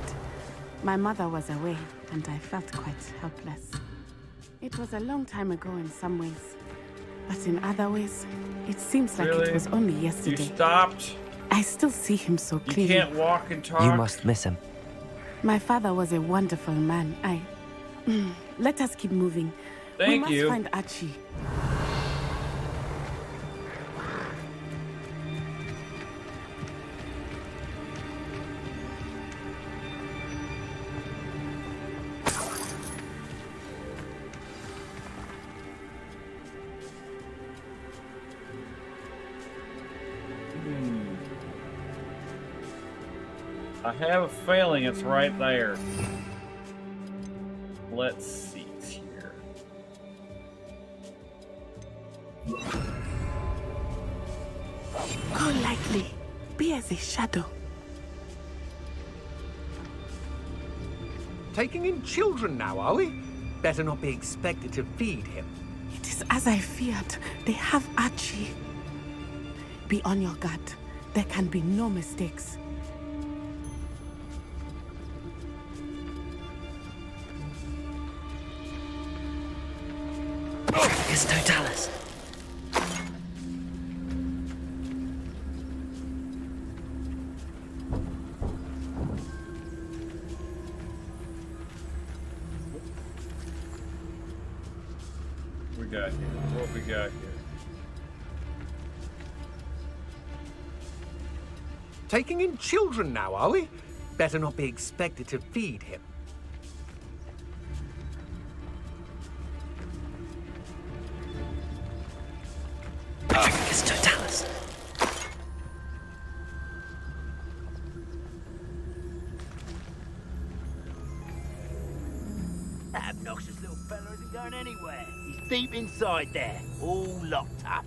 My mother was away, and I felt quite helpless. It was a long time ago in some ways, but in other ways, it seems like Really? it was only You yesterday. stopped? I still see him so You clearly. can't walk and talk? You must miss him. My father was a wonderful man. Let us keep moving. We Thank must you. find Archie. I have a feeling it's right there. Let's see here. Go lightly. Be as a shadow. Taking in children now, are we? Better not be expected to feed him. It is as I feared. They have Archie. Be on your guard. There can be no mistakes. It's Totalis. We got here. What we got here? Taking in children now, are we? Better not be expected to feed him. It's Totalis. That obnoxious little fella isn't going anywhere. He's deep inside there, all locked up.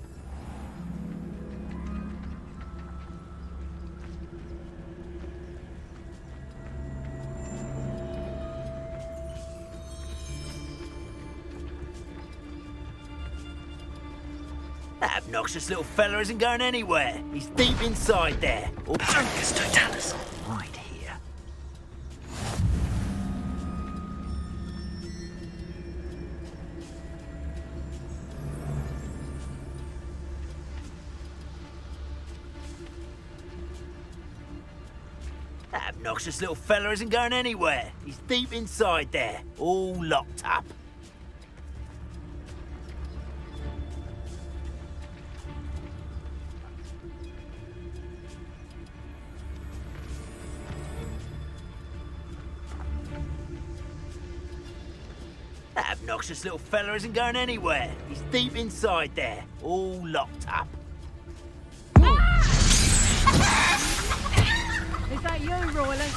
That obnoxious little fella isn't going anywhere. He's deep inside there. All It's Totalis. right here. That obnoxious little fella isn't going anywhere. He's deep inside there, all locked up. That obnoxious little fella isn't going anywhere. He's deep inside there, all locked up. Is that you, Royland?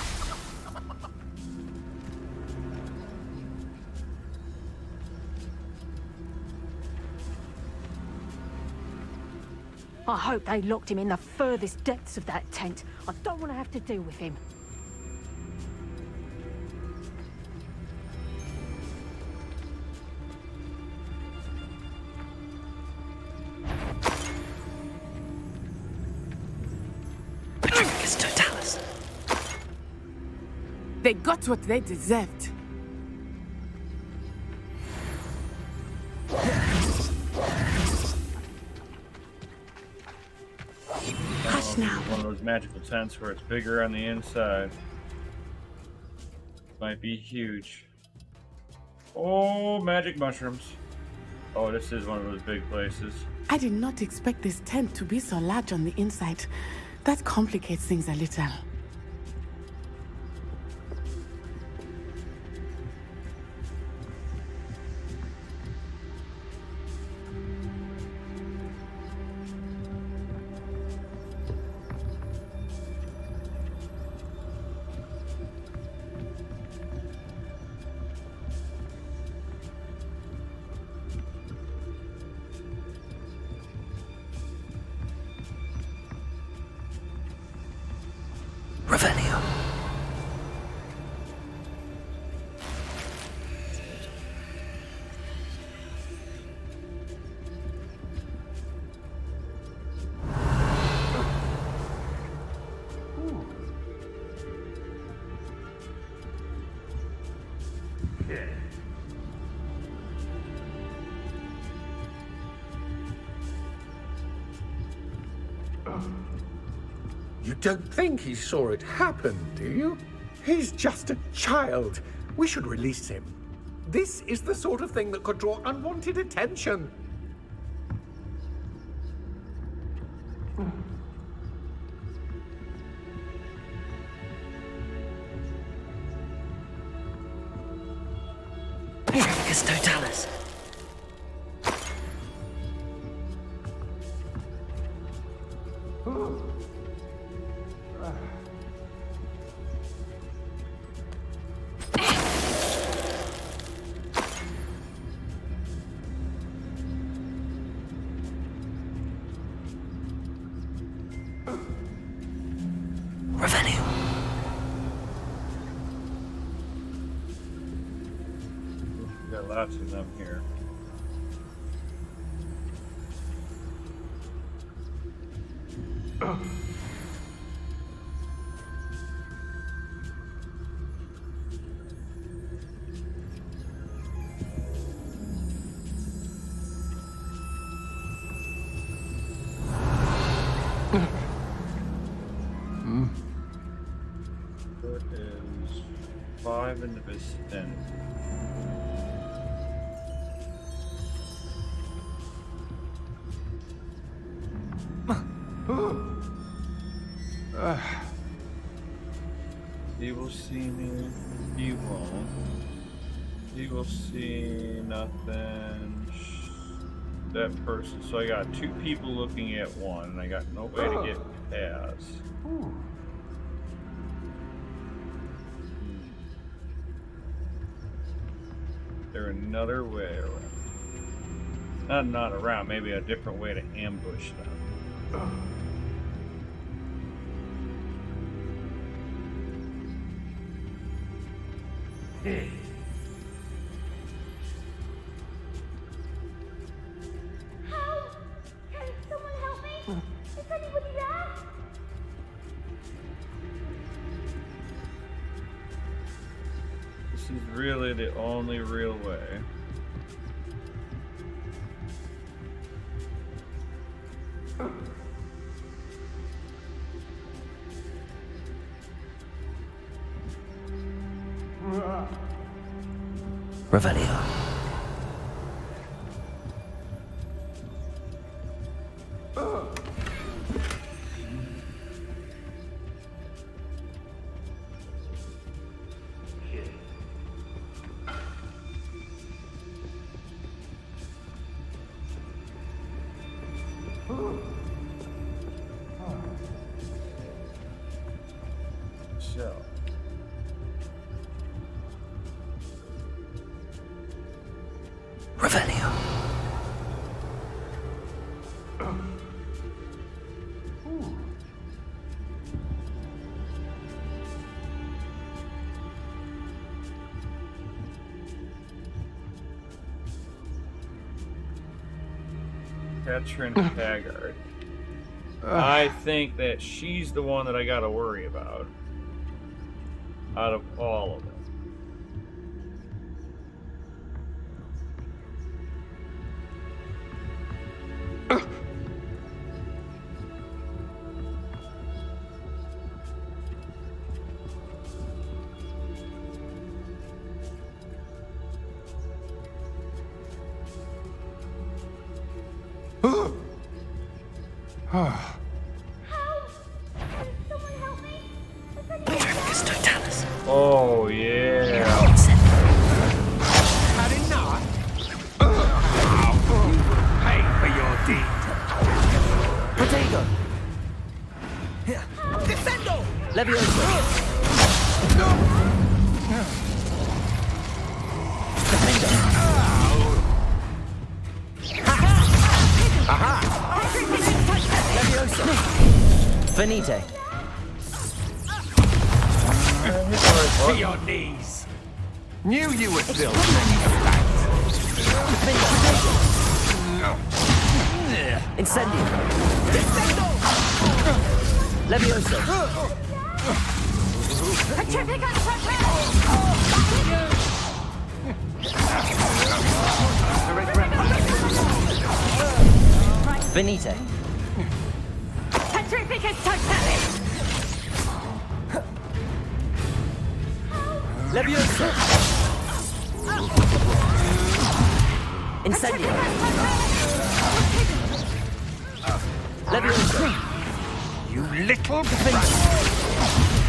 I hope they locked him in the furthest depths of that tent. I don't want to have to deal with him. It's Totalis. They got what they deserved. magical tents where it's bigger on the inside. Might be huge. Oh, magic mushrooms. Oh, this is one of those big places. I did not expect this tent to be so large on the inside. That complicates things a little. Revelio. You don't think he saw it happen, do you? He's just a child. We should release him. This is the sort of thing that could draw unwanted attention. Tremicus totalis. Revelio. Got lots of them here. There is 5 in the vicinity. He will see me. He won't. He will see nothing. That person. So I got 2 people looking at one, and I got no way to get past. There another way around. Not around. Maybe a different way to ambush them. Help! Can someone help me? Is anybody there? This is really the only real way. Revelio. So. Revelio. Katrin Haggard. I think that she's the one that I gotta worry about. Out of all of them. Petrificus Totalis. Oh, yeah. Had enough? Pay for your deed. Protego. Descendo! Leviosa. Leviosa. Finite. To your knees. Knew you were still Incendio. Leviosa. Finite. Leviosa. Incendio. Leviosa. You little brat.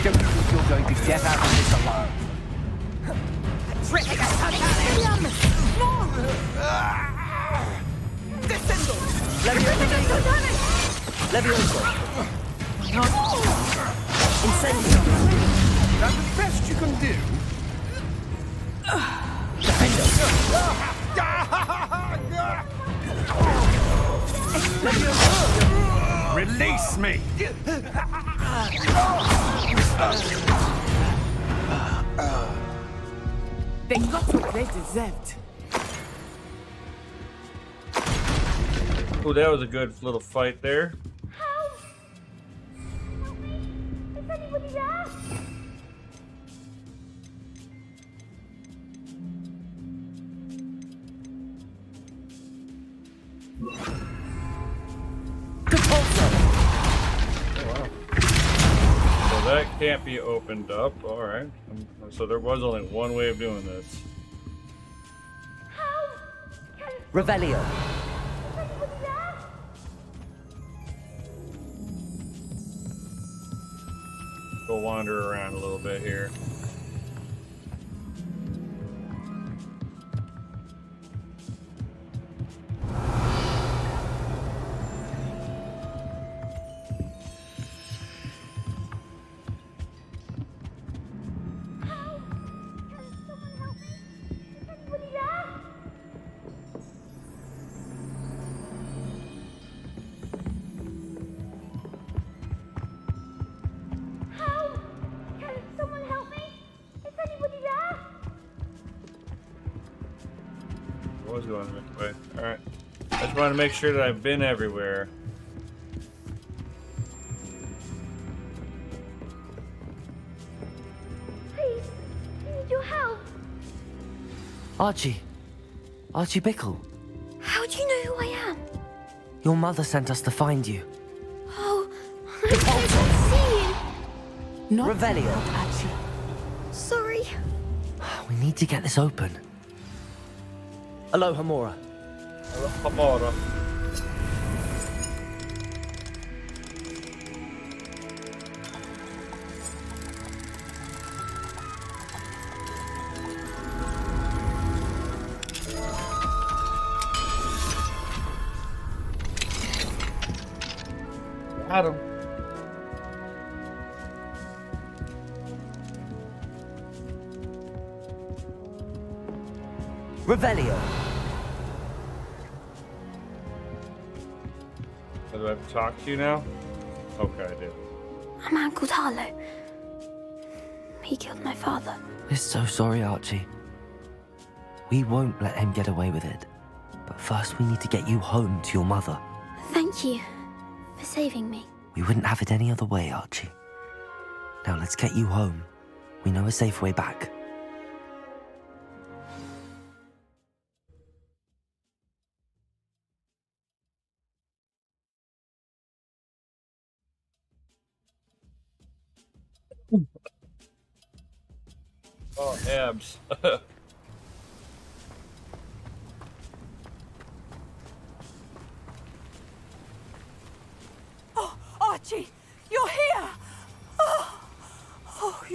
Don't think you're going to get out of this alone. Leviosa. Incendio. That's the best you can do. Release me! They got what they deserved. Oh, that was a good little fight there. So that can't be opened up. All right. So there was only one way of doing this. Revelio. Go wander around a little bit here. I was going this way. Alright. I just want to make sure that I've been everywhere. Please, I need your help. Archie. Archie Bickle. How do you know who I am? Your mother sent us to find you. Oh, I can't see you. Not Revelio. Archie. Sorry. We need to get this open. Aloha Mora. Hamara. Got him. Revelio. Do I have to talk to you now? Okay, I do. A man called Harlow. He killed my father. We're so sorry, Archie. We won't let him get away with it. But first we need to get you home to your mother. Thank you for saving me. We wouldn't have it any other way, Archie. Now let's get you home. We know a safe way back. Oh, abs.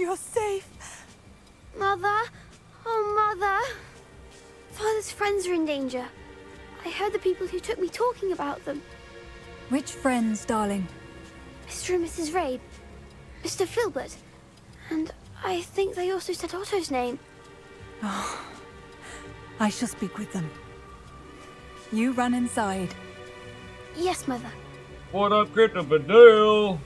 you're safe. Mother? Oh, Mother. Father's friends are in danger. I heard the people who took me talking about them. Which friends, darling? Mr. and Mrs. Rabe, Mr. Filbert, and I think they also said Otto's name. Oh, I shall speak with them. You run inside. Yes, Mother. What up, Christopher Dale?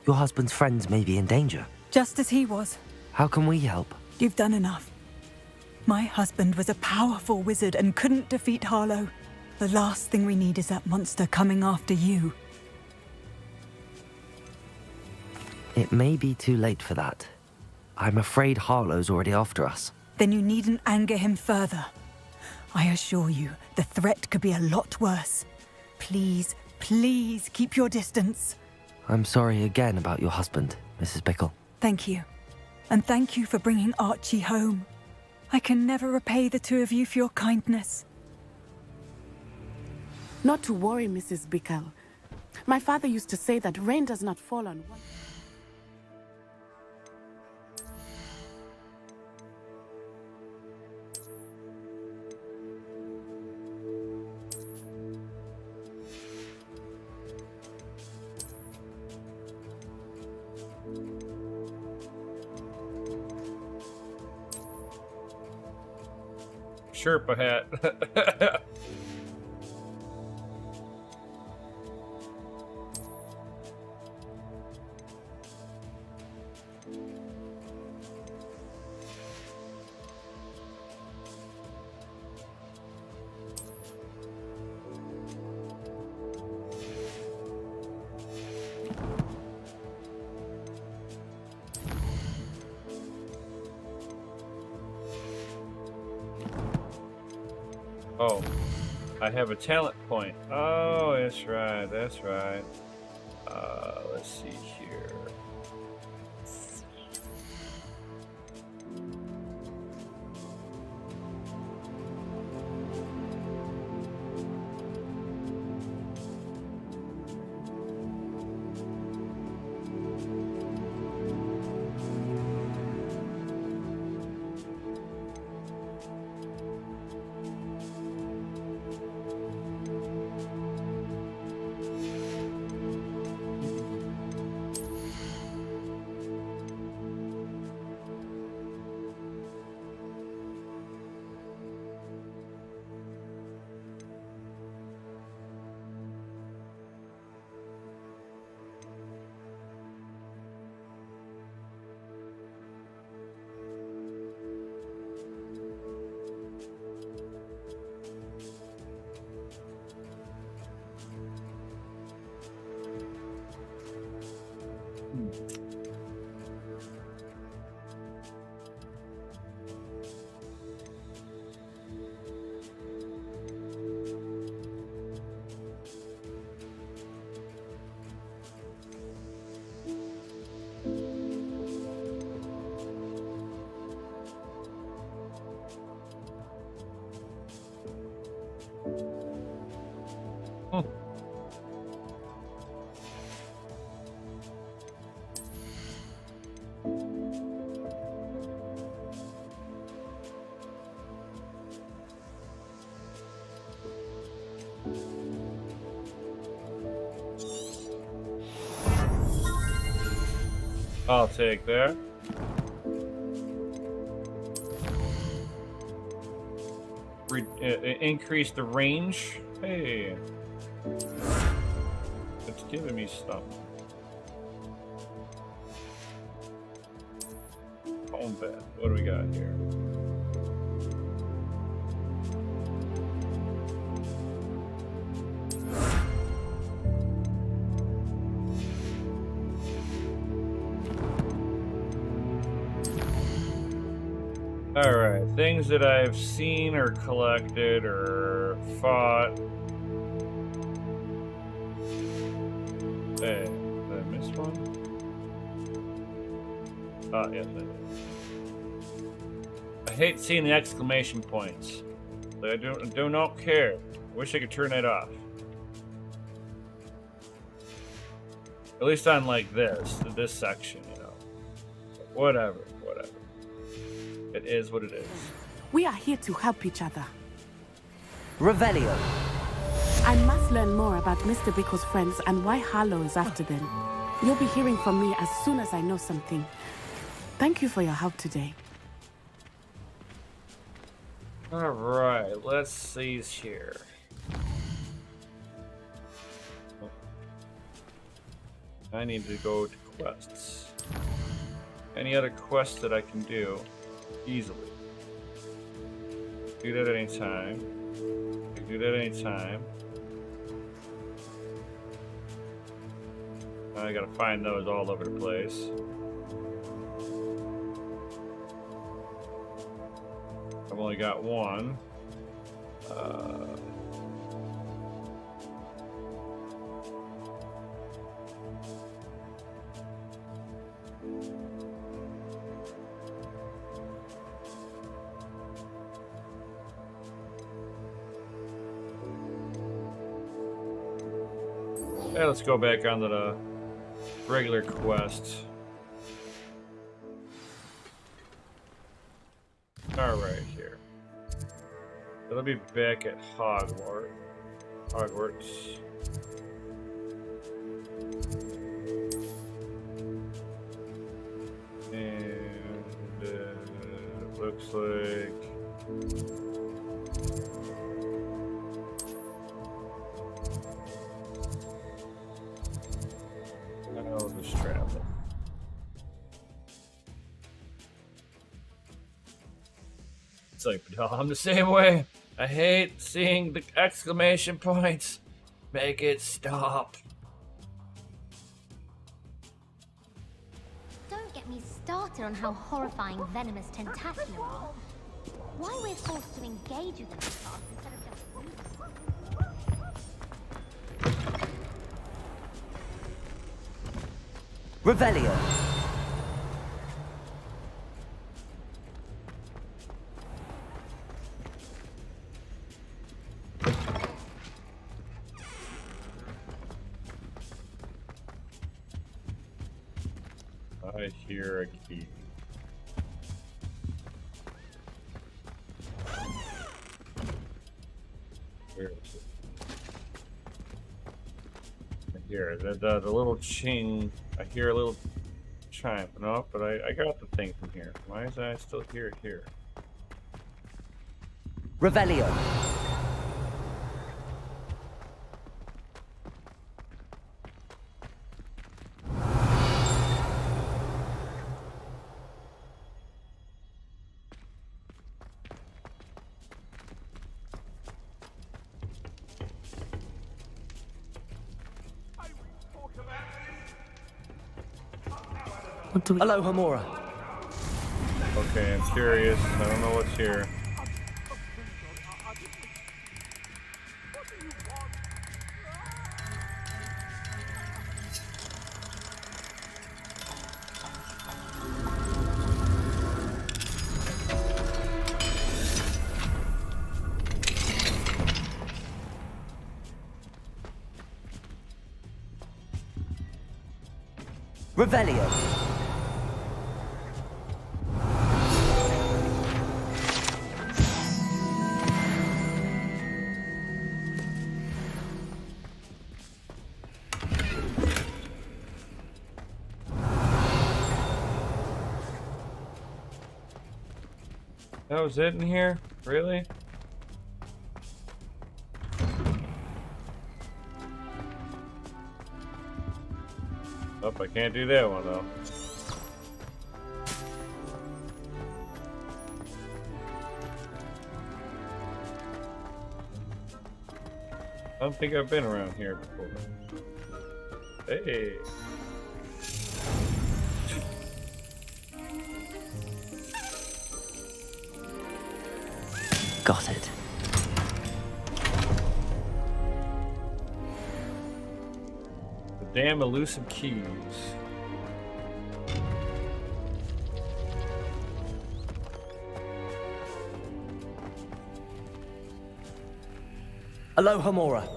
Your husband's friends may be in danger. Just as he was. How can we help? You've done enough. My husband was a powerful wizard and couldn't defeat Harlow. The last thing we need is that monster coming after you. It may be too late for that. I'm afraid Harlow's already after us. Then you needn't anger him further. I assure you, the threat could be a lot worse. Please, please keep your distance. I'm sorry again about your husband, Mrs. Bickle. Thank you. And thank you for bringing Archie home. I can never repay the two of you for your kindness. Not to worry, Mrs. Bickle. My father used to say that rain does not fall on one. Sherpa hat. Oh, I have a talent point. Oh, that's right, that's right. Let's see here. I'll take that. Increase the range. Hey, it's giving me stuff. Combat. What do we got here? Alright, things that I've seen or collected or fought. Hey, did I miss one? Ah, yes, I did. I hate seeing the exclamation points. I do not care. Wish I could turn that off. At least on like this section, you know. Whatever. It is what it is. We are here to help each other. Revelio. I must learn more about Mr. Bickle's friends and why Harlow is after them. You'll be hearing from me as soon as I know something. Thank you for your help today. Alright, let's see here. I need to go to quests. Any other quests that I can do easily? Do that anytime. Do that anytime. I gotta find those all over the place. I've only got one. Yeah, let's go back onto the regular quest. Alright, here. It'll be back at Hogwarts. And it looks like I'll just travel. It's like, I'm the same way. I hate seeing the exclamation points. Make it stop. Don't get me started on how horrifying venomous tentacula are. Why we're forced to engage with them in class instead of just Revelio. I hear a key. Where is it? I hear the little ching. I hear a little chime. No, but I got the thing from here. Why is I still hear it here? Revelio. What do we... Hello, Hamura. Okay, I'm curious. I don't know what's here. Revelio. That was it in here? Really? Oh, I can't do that one though. I don't think I've been around here before. Hey. Got it. The damn elusive keys. Hello, Hamura.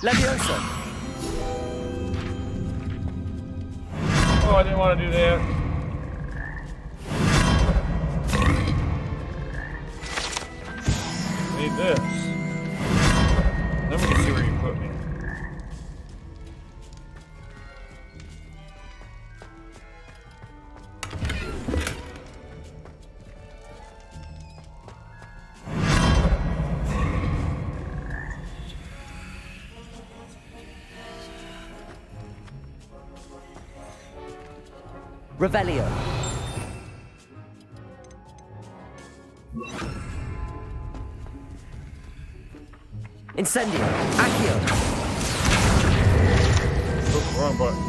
Leviosa! Oh, I didn't want to do that. Need this. Then we can see where you put me. Revelio. Incendio. Accio. Oops, wrong button.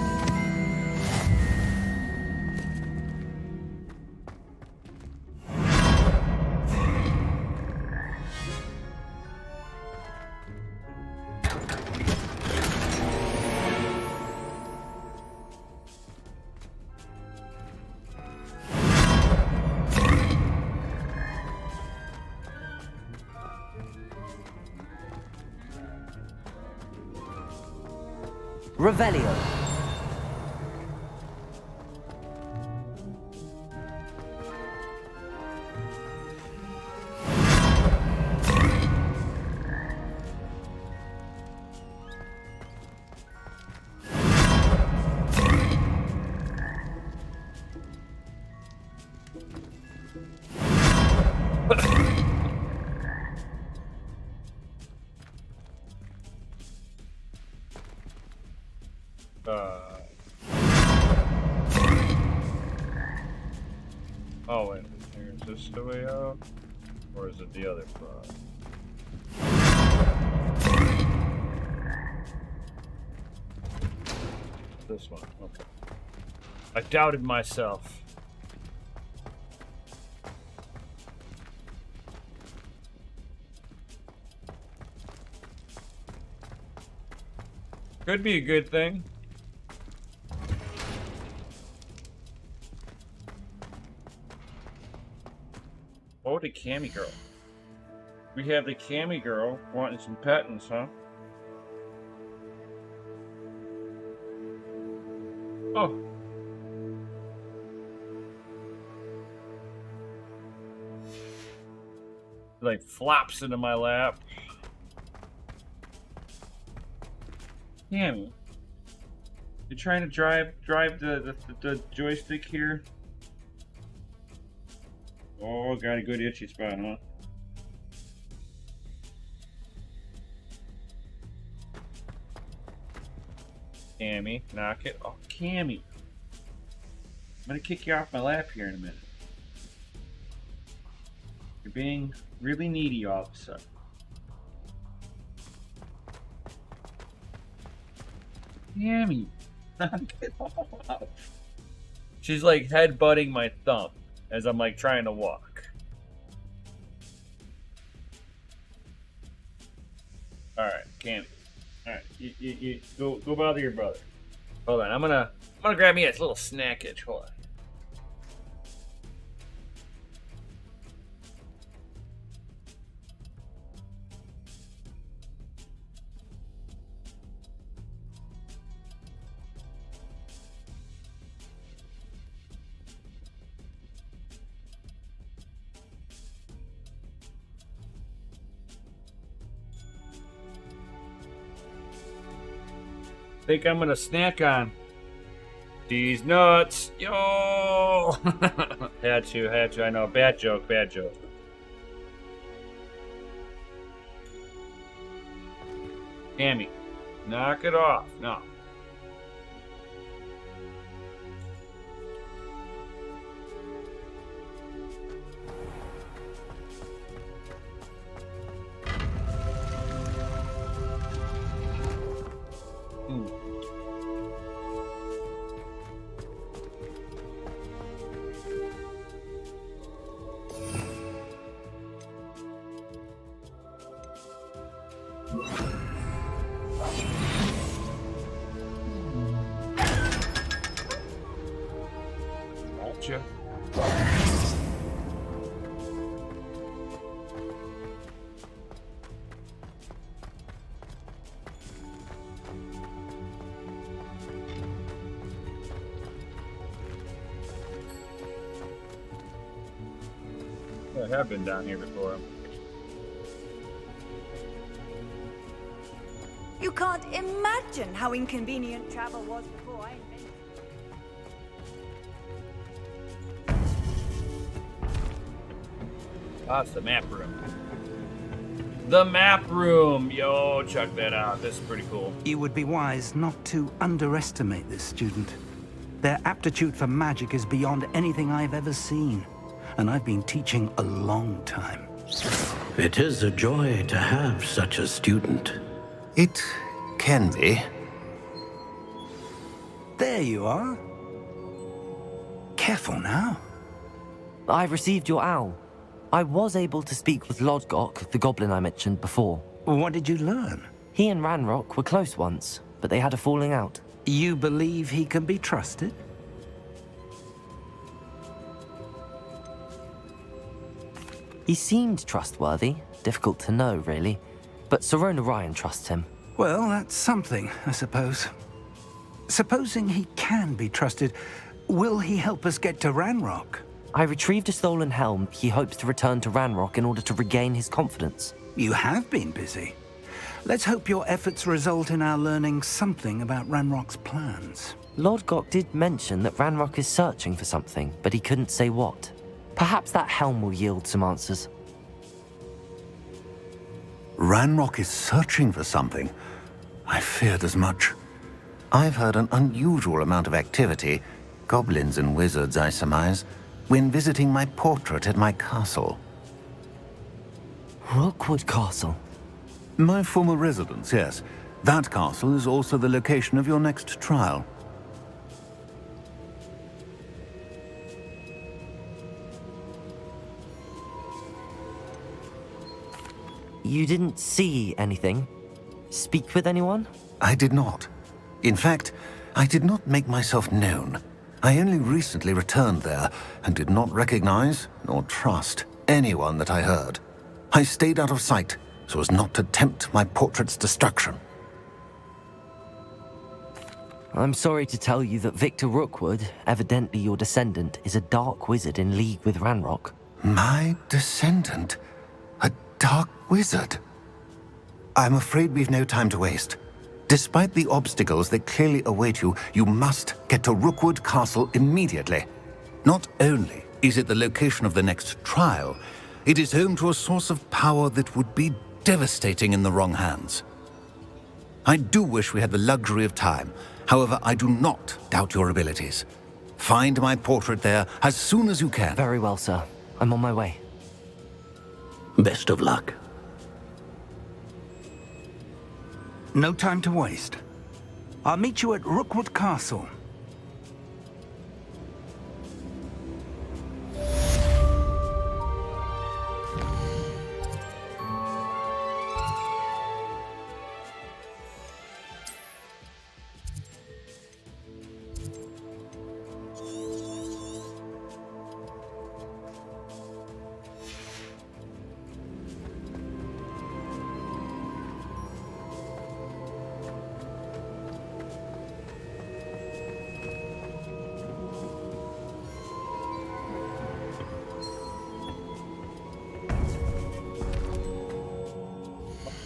Revelio. Oh wait, is this the way out? Or is it the other front? This one, okay. I doubted myself. Could be a good thing. Oh, the Cammy girl. We have the Cammy girl wanting some pettings, huh? Oh. Like flops into my lap. Cammy, you trying to drive the joystick here? Oh, got a good itchy spot, huh? Cammy, knock it. Oh, Cammy. I'm gonna kick you off my lap here in a minute. You're being really needy all of a sudden. Cammy, knock it off. She's like headbutting my thumb as I'm like trying to walk. Alright, Cammy. Alright, you go bother your brother. Hold on, I'm gonna grab me a little snackage. Hold on. Think I'm gonna snack on these nuts. Yo! had to. I know. Bad joke. Cammy, knock it off. No. Gotcha. I have been down here before. You can't imagine how inconvenient travel was before I invented Ah, it's the map room. The map room! Yo, check that out. This is pretty cool. You would be wise not to underestimate this student. Their aptitude for magic is beyond anything I've ever seen. And I've been teaching a long time. It is a joy to have such a student. It can be. There you are. Careful now. I received your owl. I was able to speak with Lodgok, the goblin I mentioned before. What did you learn? He and Ranrock were close once, but they had a falling out. You believe he can be trusted? He seemed trustworthy. Difficult to know, really. But Sirona Ryan trusts him. Well, that's something, I suppose. Supposing he can be trusted, will he help us get to Ranrock? I retrieved a stolen helm. He hopes to return to Ranrock in order to regain his confidence. You have been busy. Let's hope your efforts result in our learning something about Ranrock's plans. Lodgok did mention that Ranrock is searching for something, but he couldn't say what. Perhaps that helm will yield some answers. Ranrock is searching for something. I feared as much. I've heard an unusual amount of activity, goblins and wizards, I surmise, when visiting my portrait at my castle. Rookwood Castle? My former residence, yes. That castle is also the location of your next trial. You didn't see anything? Speak with anyone? I did not. In fact, I did not make myself known. I only recently returned there and did not recognize nor trust anyone that I heard. I stayed out of sight so as not to tempt my portrait's destruction. I'm sorry to tell you that Victor Rookwood, evidently your descendant, is a dark wizard in league with Ranrock. My descendant? A dark wizard? I'm afraid we've no time to waste. Despite the obstacles that clearly await you, you must get to Rookwood Castle immediately. Not only is it the location of the next trial, it is home to a source of power that would be devastating in the wrong hands. I do wish we had the luxury of time. However, I do not doubt your abilities. Find my portrait there as soon as you can. Very well, sir. I'm on my way. Best of luck. No time to waste. I'll meet you at Rookwood Castle.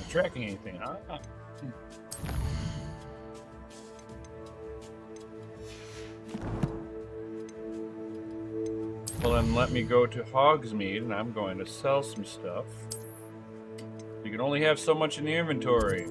Tracking anything, huh? Well, then let me go to Hogsmeade, and I'm going to sell some stuff. You can only have so much in the inventory.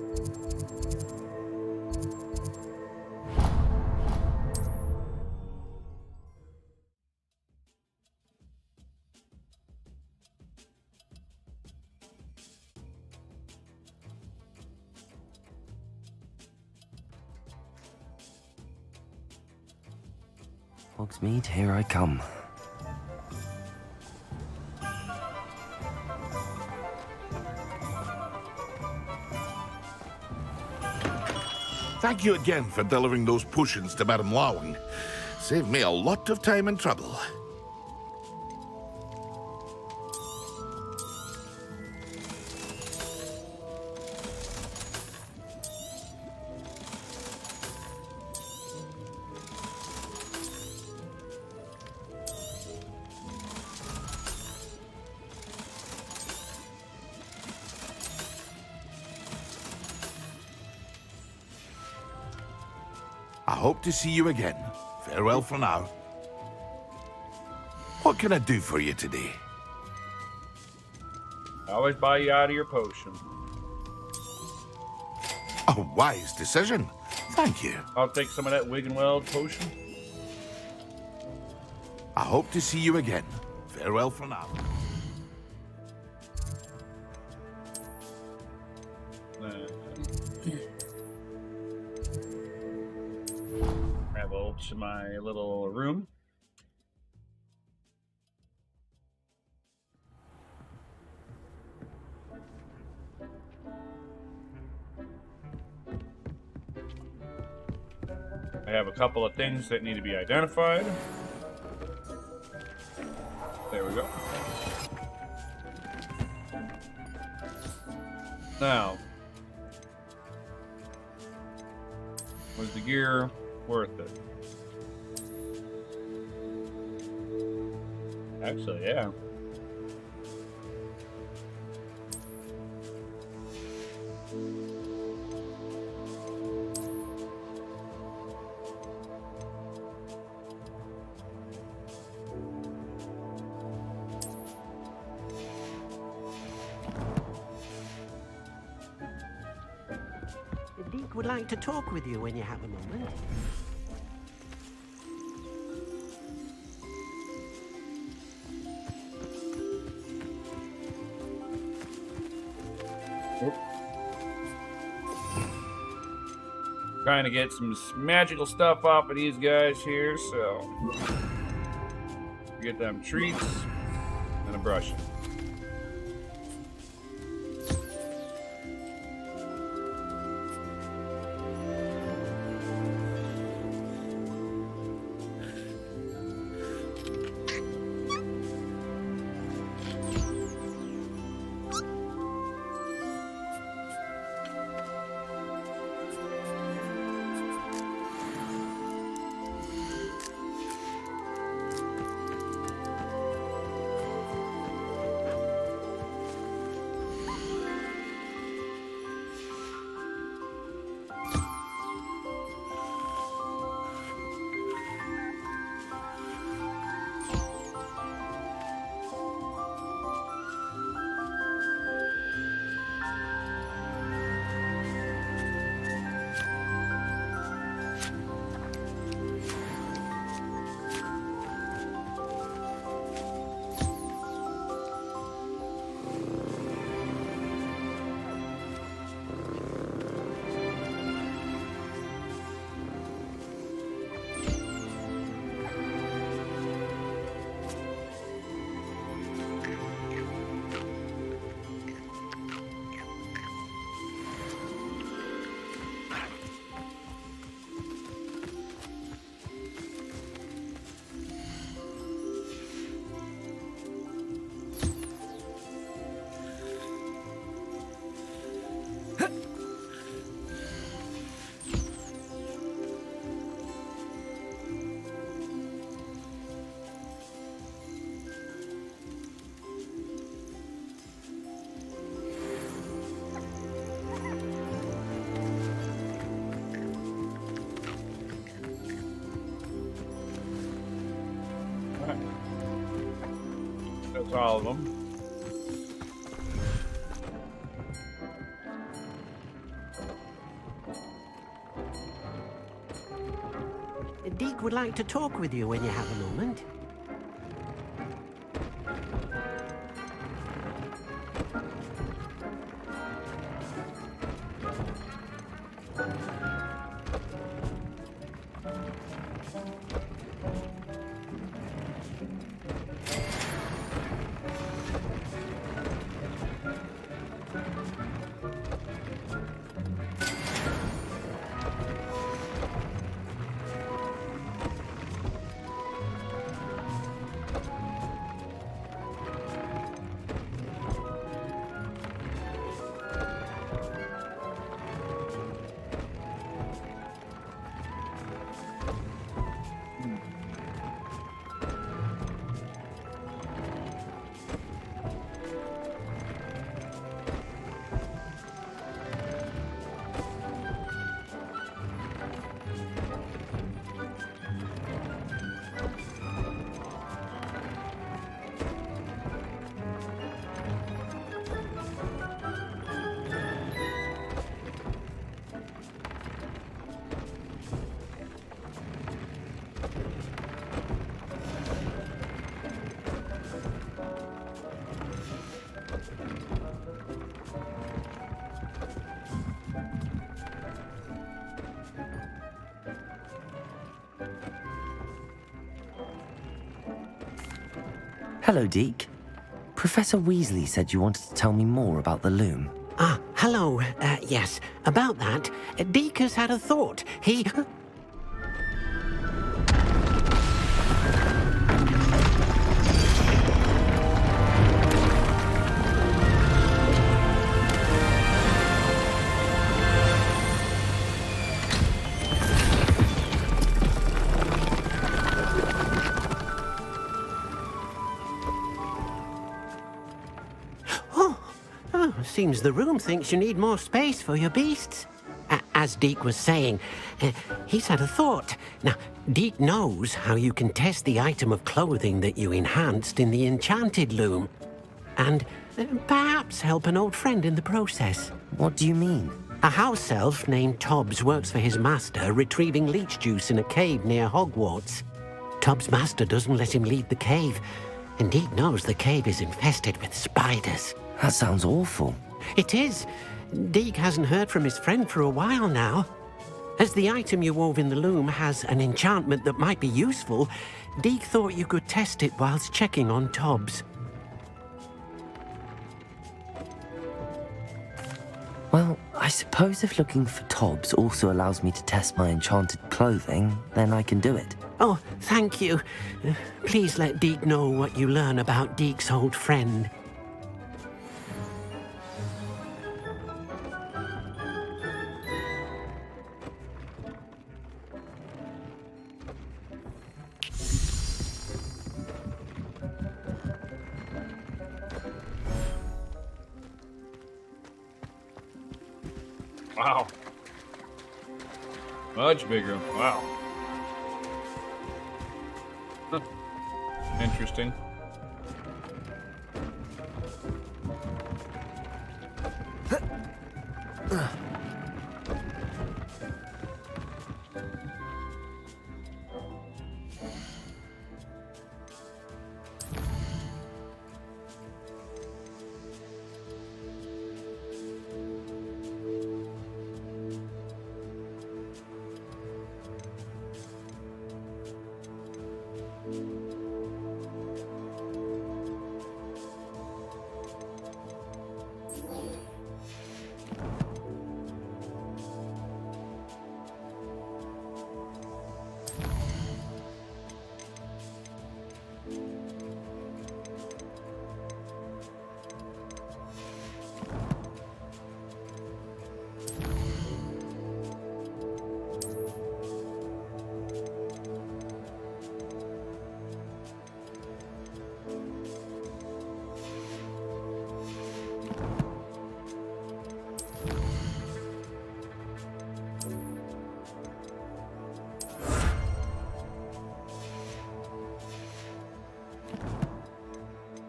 Hogsmeade, here I come. Thank you again for delivering those potions to Madame Lawing. Saved me a lot of time and trouble. I hope to see you again. Farewell for now. What can I do for you today? I always buy you out of your potion. A wise decision. Thank you. I'll take some of that Wiggenweld potion. I hope to see you again. Farewell for now. Travel to my little room. I have a couple of things that need to be identified. There we go. Now, was the gear worth it? Actually, yeah. The Duke would like to talk with you when you have a moment. Trying to get some magical stuff off of these guys here, so get them treats and a brushing. That's all of them. The Duke would like to talk with you when you have a moment. Hello, Deke. Professor Weasley said you wanted to tell me more about the loom. Ah, hello. Yes, about that, Deke has had a thought. He... Seems the room thinks you need more space for your beasts. As Deke was saying, he's had a thought. Now, Deke knows how you can test the item of clothing that you enhanced in the enchanted loom. And perhaps help an old friend in the process. What do you mean? A house elf named Tobbs works for his master, retrieving leech juice in a cave near Hogwarts. Tobbs' master doesn't let him leave the cave, and Deke knows the cave is infested with spiders. That sounds awful. It is. Deke hasn't heard from his friend for a while now. As the item you wove in the loom has an enchantment that might be useful, Deke thought you could test it whilst checking on Tobbs. Well, I suppose if looking for Tobbs also allows me to test my enchanted clothing, then I can do it. Oh, thank you. Please let Deke know what you learn about Deke's old friend. Wow. Much bigger. Wow. Huh. Interesting.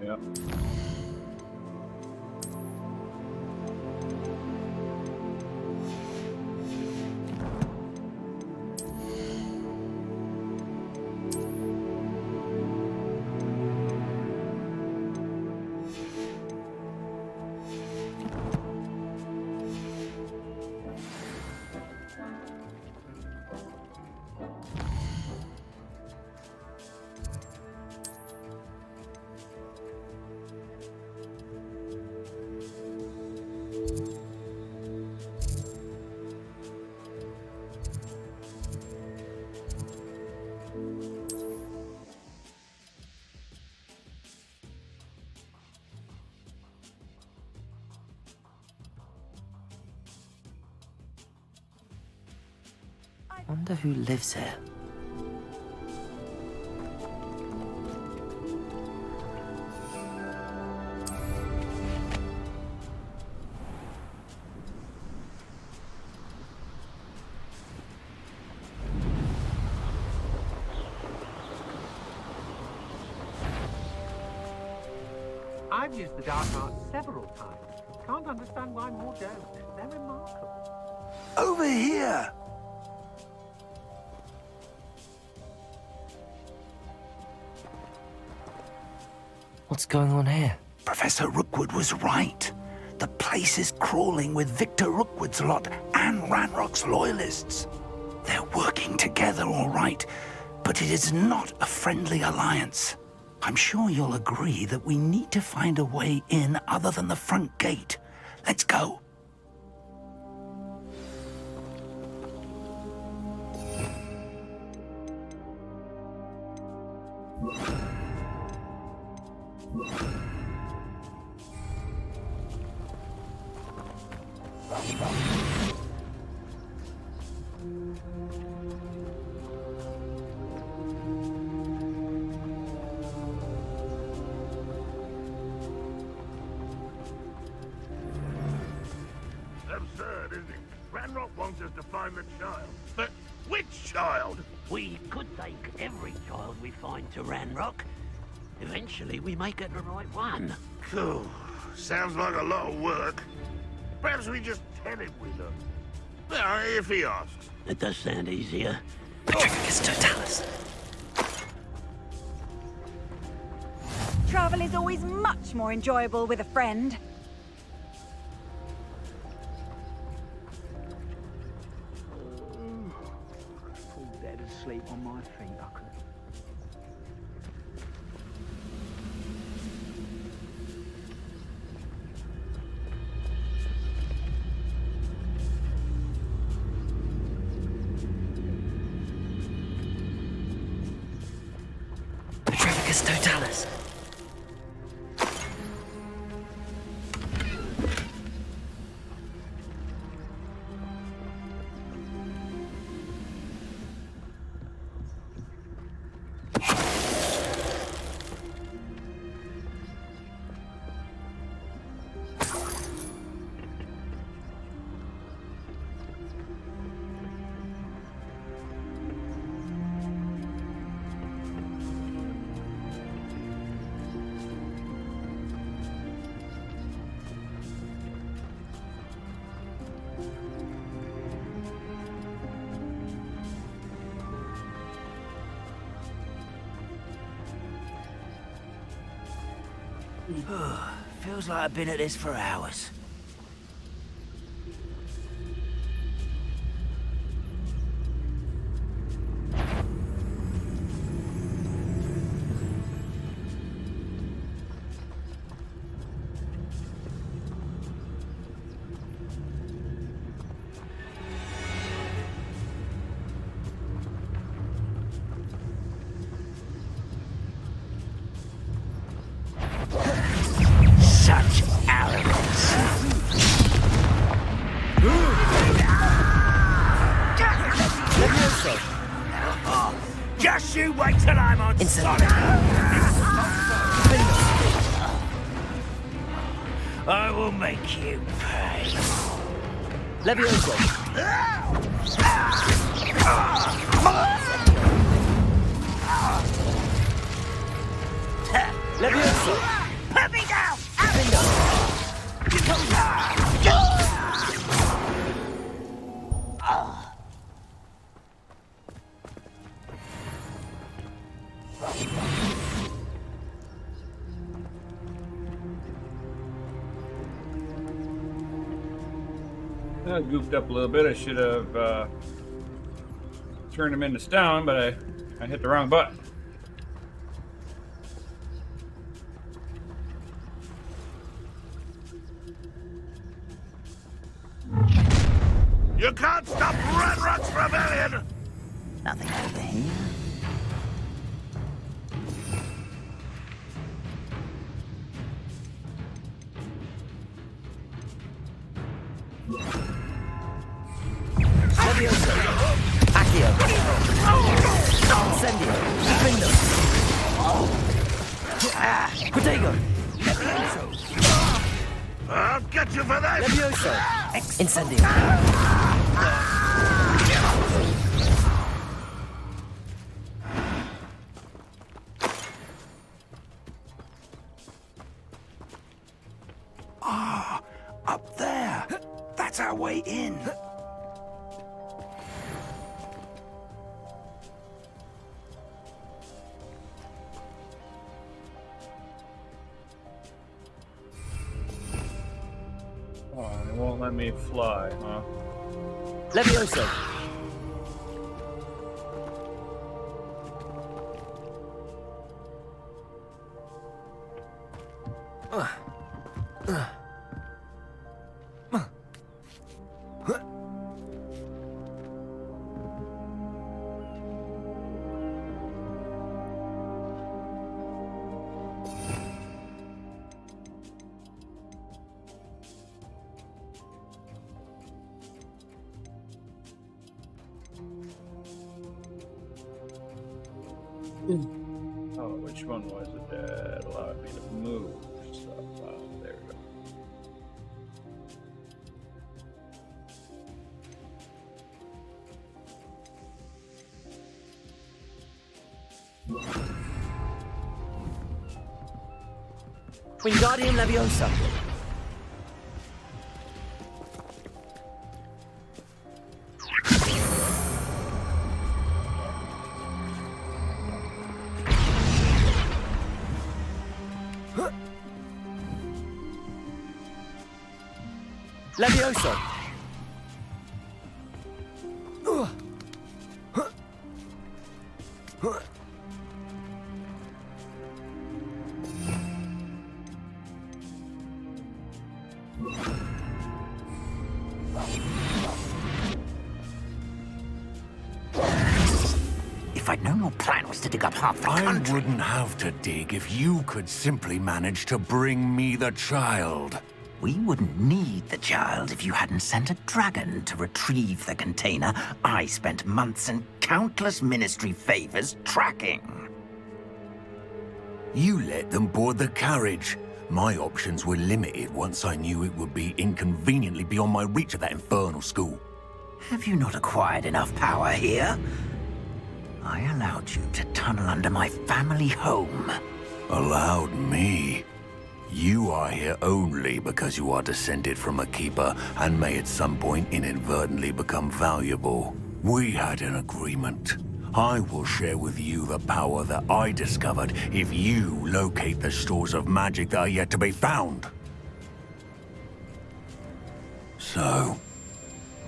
Yep. Wonder who lives here. I've used the dark arts several times. Can't understand why more don't. They're remarkable. Over here! What's going on here? Professor Rookwood was right. The place is crawling with Victor Rookwood's lot and Ranrock's loyalists. They're working together all right, but it is not a friendly alliance. I'm sure you'll agree that we need to find a way in other than the front gate. Let's go. Absurd, isn't it? Ranrock wants us to find the child. But which child? We could take every child we find to Ranrock. Eventually, we may get the right one. Cool. Sounds like a lot of work. Perhaps we just tell him we look. Well, if he asks. It does sound easier. Petrificus Totalis. Travel is always much more enjoyable with a friend. Fall dead asleep on my feet, I could. Petrificus Totalis. Feels like I've been at this for hours. Such arrogance. Just you wait till I'm on side. I will make you pay. Levioso. Levioso. Put me down! I goofed up a little bit. I should have turned him into stone, but I hit the wrong button. You can't stop Ranrock's rebellion! Nothing over here. Levioso. Accio. Incendio. Findo. Protego. I'll get you for that! Levioso. Incendio. Ah, up there. That's our way in. Oh, it won't let me fly, huh? Levioso. Oh, which one was it that allowed me to move stuff? Oh, there we go. Wingardium Leviosa. Leviosa. If I'd known your plan was to dig up half the country... I wouldn't have to dig if you could simply manage to bring me the child. We wouldn't need the child if you hadn't sent a dragon to retrieve the container I spent months and countless ministry favors tracking. You let them board the carriage. My options were limited once I knew it would be inconveniently beyond my reach at that infernal school. Have you not acquired enough power here? I allowed you to tunnel under my family home. Allowed me? You are here only because you are descended from a keeper and may at some point inadvertently become valuable. We had an agreement. I will share with you the power that I discovered if you locate the stores of magic that are yet to be found. So,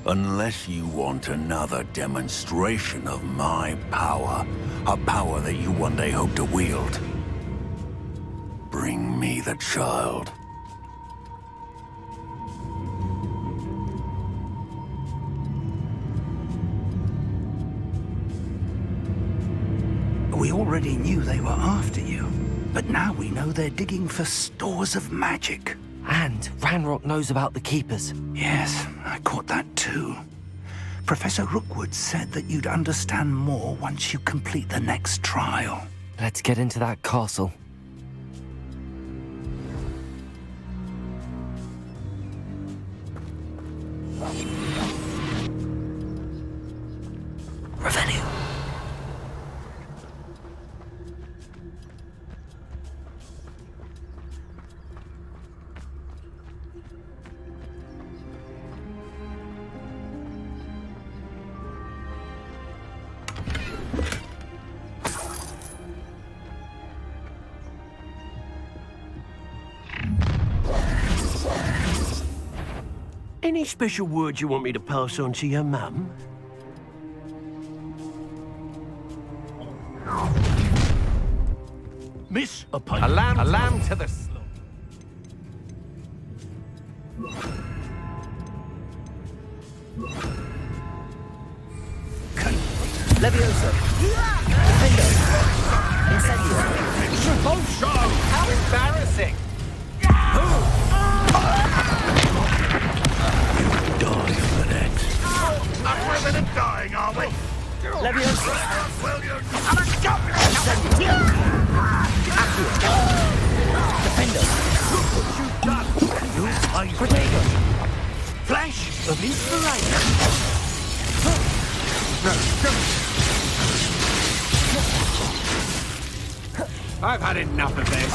unless you want another demonstration of my power, a power that you one day hope to wield, bring me the child. We already knew they were after you, but now we know they're digging for stores of magic. And Ranrock knows about the Keepers. Yes, I caught that too. Professor Rookwood said that you'd understand more once you complete the next trial. Let's get into that castle. Revenue. Any special words you want me to pass on to your mum? Miss A lamb to the slaughter. Leviosa. Defender. Incendio. Oh, show! How embarrassing! Die for that. Not rather than dying, are we? Leviosa. Well, you're... Incendio. Accio. Defender. Protego. Flash of inspiration. I've had enough of this.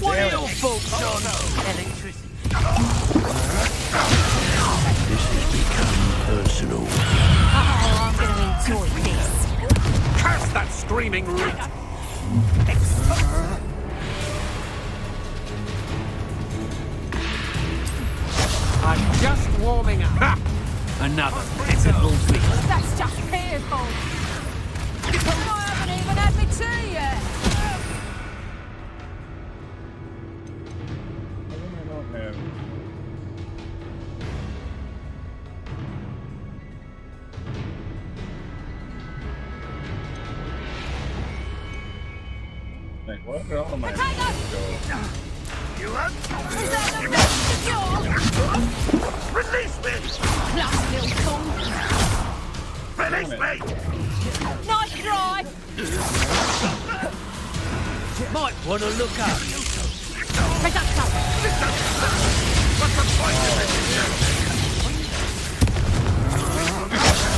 What are your folks on? Electricity. This has become personal. Oh, I'm gonna enjoy this. Curse that screaming reek! I'm just warming up. Ha! Another pitiful beast. That's just fearful. I haven't even had me tea yet. Like, what did all my go? You want? Release me! Release me! Nice try! Might want to look up. Take that stuff! What's the point of it?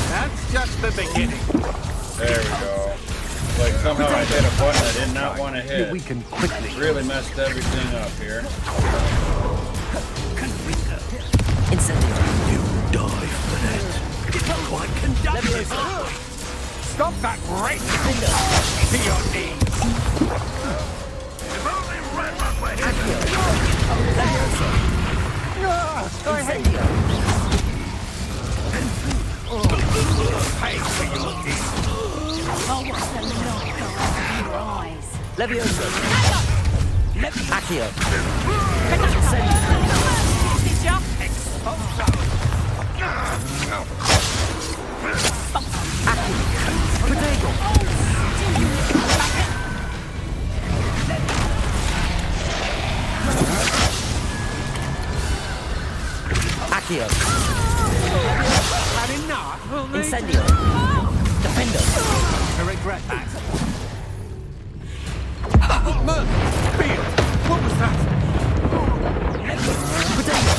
That's just the beginning. There we go. Like somehow I hit a button I did not want to hit. We can quickly really messed everything up here. Incendio. You die for that. Quite conductive. Stop that race! To your knees! If only Redmond were here. Incendio. Pay for your deeds! Oh, what's the knock in your eyes? Levioso. Accio. Protego. Accio. Had enough? Incendio. Defender. I regret that. Field! What was that? Protego.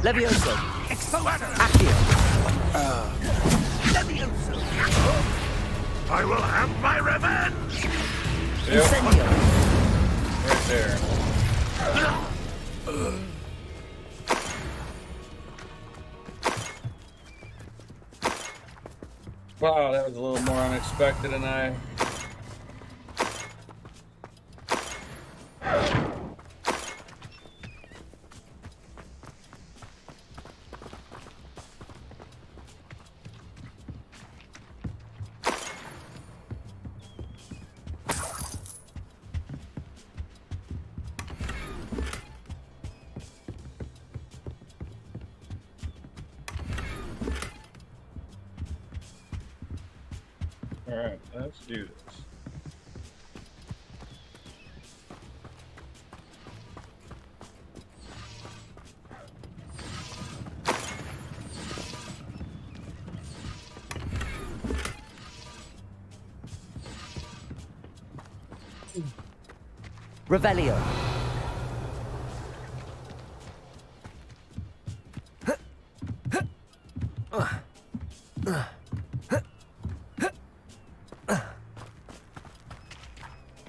Levioso. Accio. I will have my revenge! Incendio. Right there. Wow, that was a little more unexpected than I... Alright, let's do this. Revelio.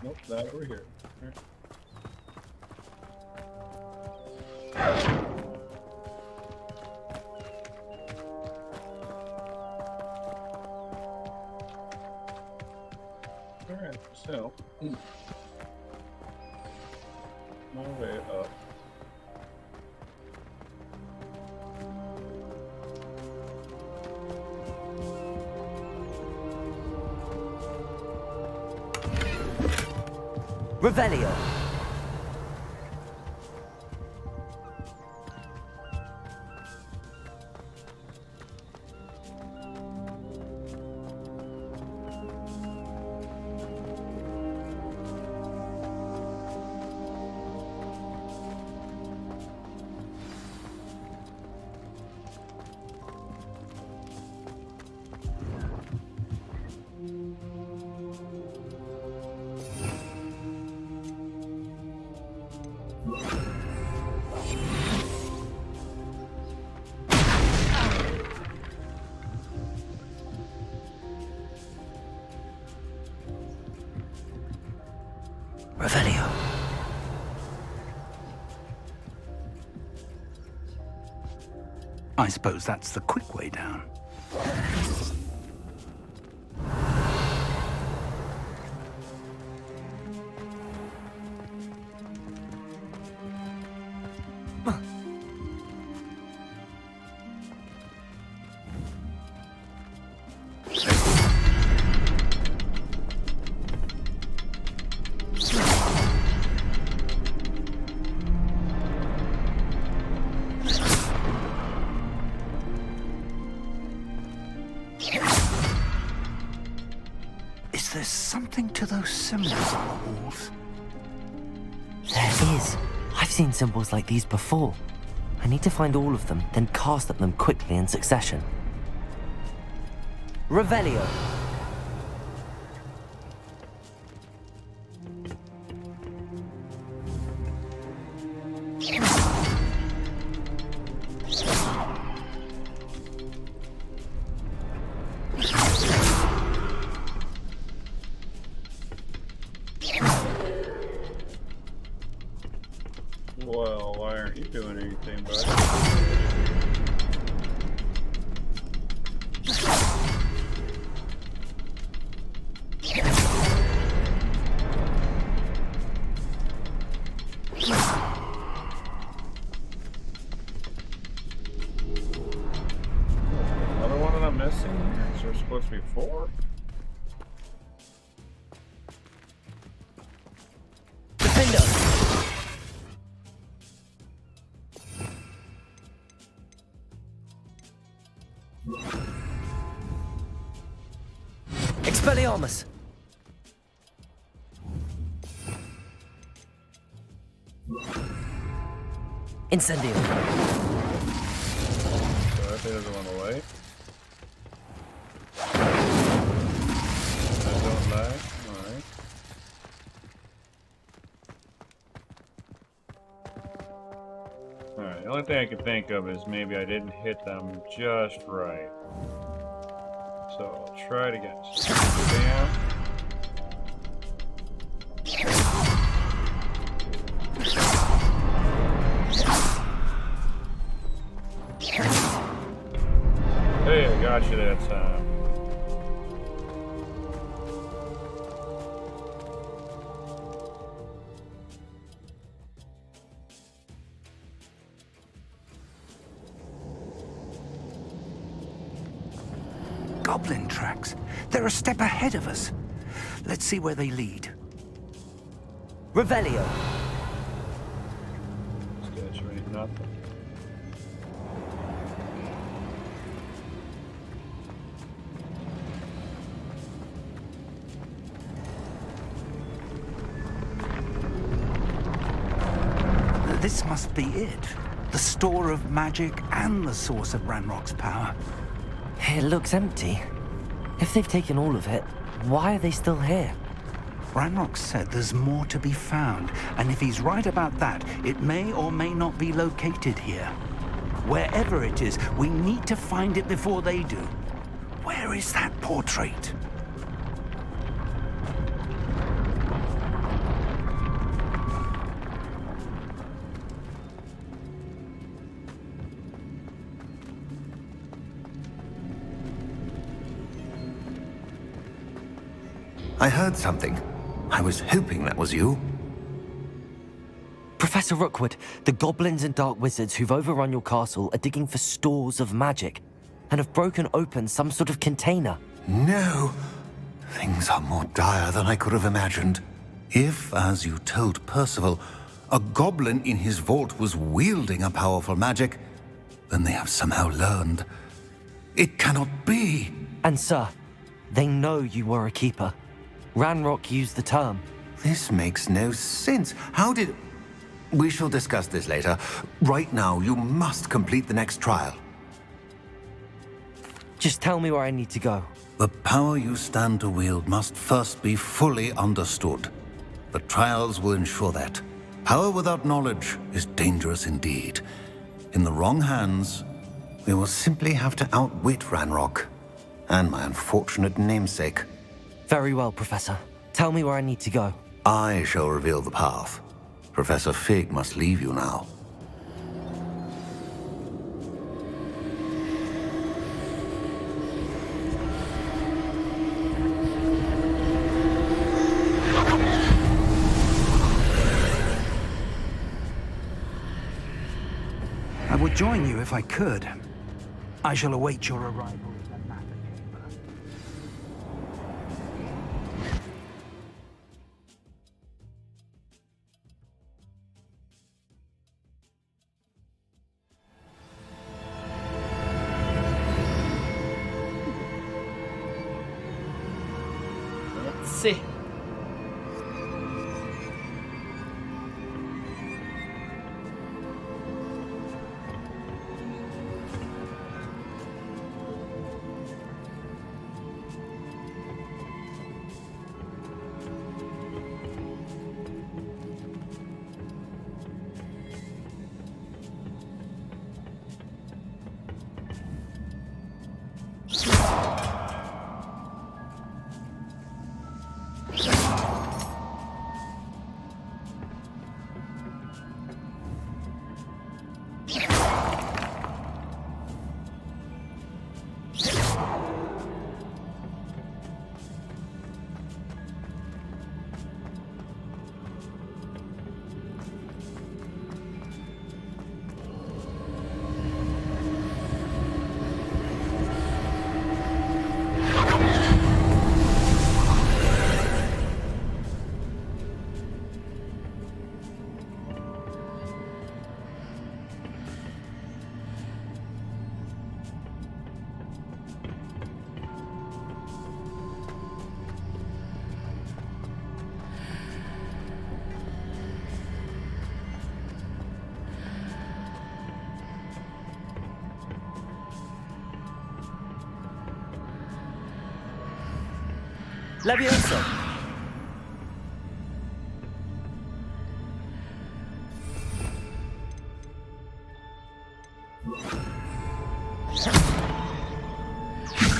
Nope, that over here. Alright, so my way up. Revelio. Revelio. I suppose that's the quick way down. there's something to those symbols on the walls. There is. I've seen symbols like these before. I need to find all of them, then cast at them quickly in succession. Revelio. Well, why aren't you doing anything, bud? Another one that I'm missing here? Is there supposed to be 4? Expelliarmus! Incendio! So that thing doesn't run away. I don't lag. Alright. Alright, the only thing I can think of is maybe I didn't hit them just right. So I'll try it again. Bam. Hey, I got you that time. Goblin tracks. They're a step ahead of us. Let's see where they lead. Revelio. Statue ain't nothing. This must be it. The store of magic and the source of Ranrock's power. It looks empty. If they've taken all of it, why are they still here? Ranrock said there's more to be found, and if he's right about that, it may or may not be located here. Wherever it is, we need to find it before they do. Where is that portrait? I heard something. I was hoping that was you. Professor Rookwood, the goblins and dark wizards who've overrun your castle are digging for stores of magic and have broken open some sort of container. No. Things are more dire than I could have imagined. If, as you told Percival, a goblin in his vault was wielding a powerful magic, then they have somehow learned. It cannot be. And sir, they know you were a keeper. Ranrock used the term. This makes no sense. How did... We shall discuss this later. Right now, you must complete the next trial. Just tell me where I need to go. The power you stand to wield must first be fully understood. The trials will ensure that. Power without knowledge is dangerous indeed. In the wrong hands, we will simply have to outwit Ranrock and my unfortunate namesake. Very well, Professor. Tell me where I need to go. I shall reveal the path. Professor Fig must leave you now. I would join you if I could. I shall await your arrival in the Matter Chamber. Let's see. Levioso!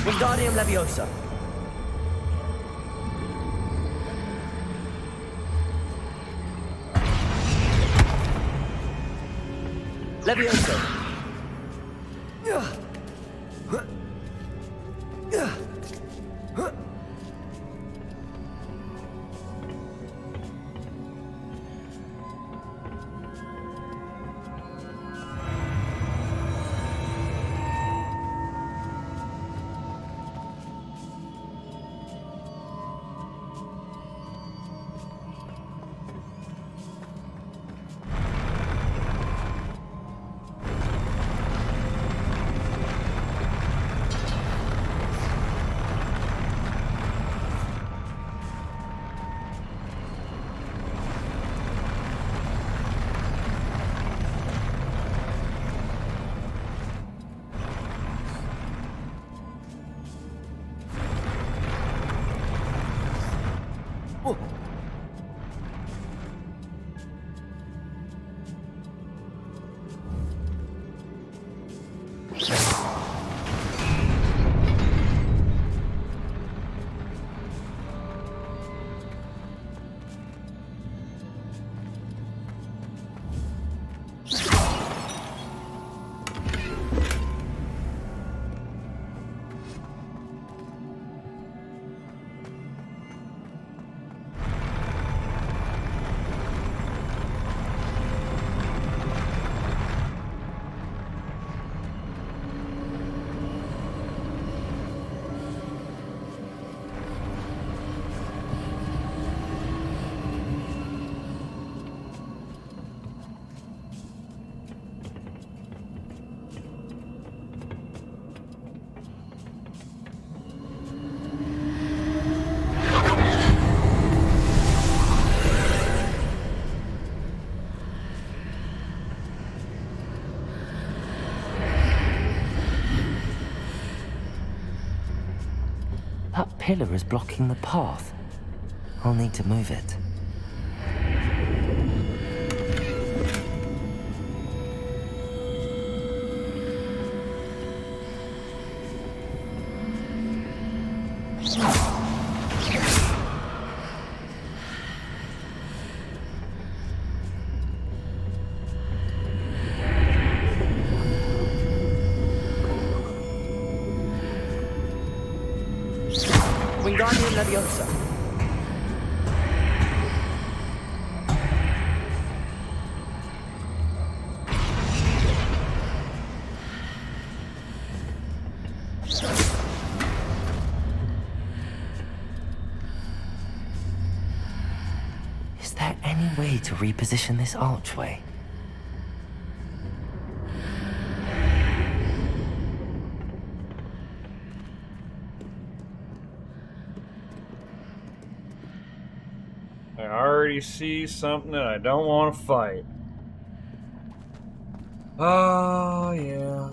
Wingardium Leviosa! Levioso! That pillar is blocking the path. I'll need to move it. Wingardium Leviosa! Is there any way to reposition this archway? I already see something that I don't want to fight. Oh, yeah.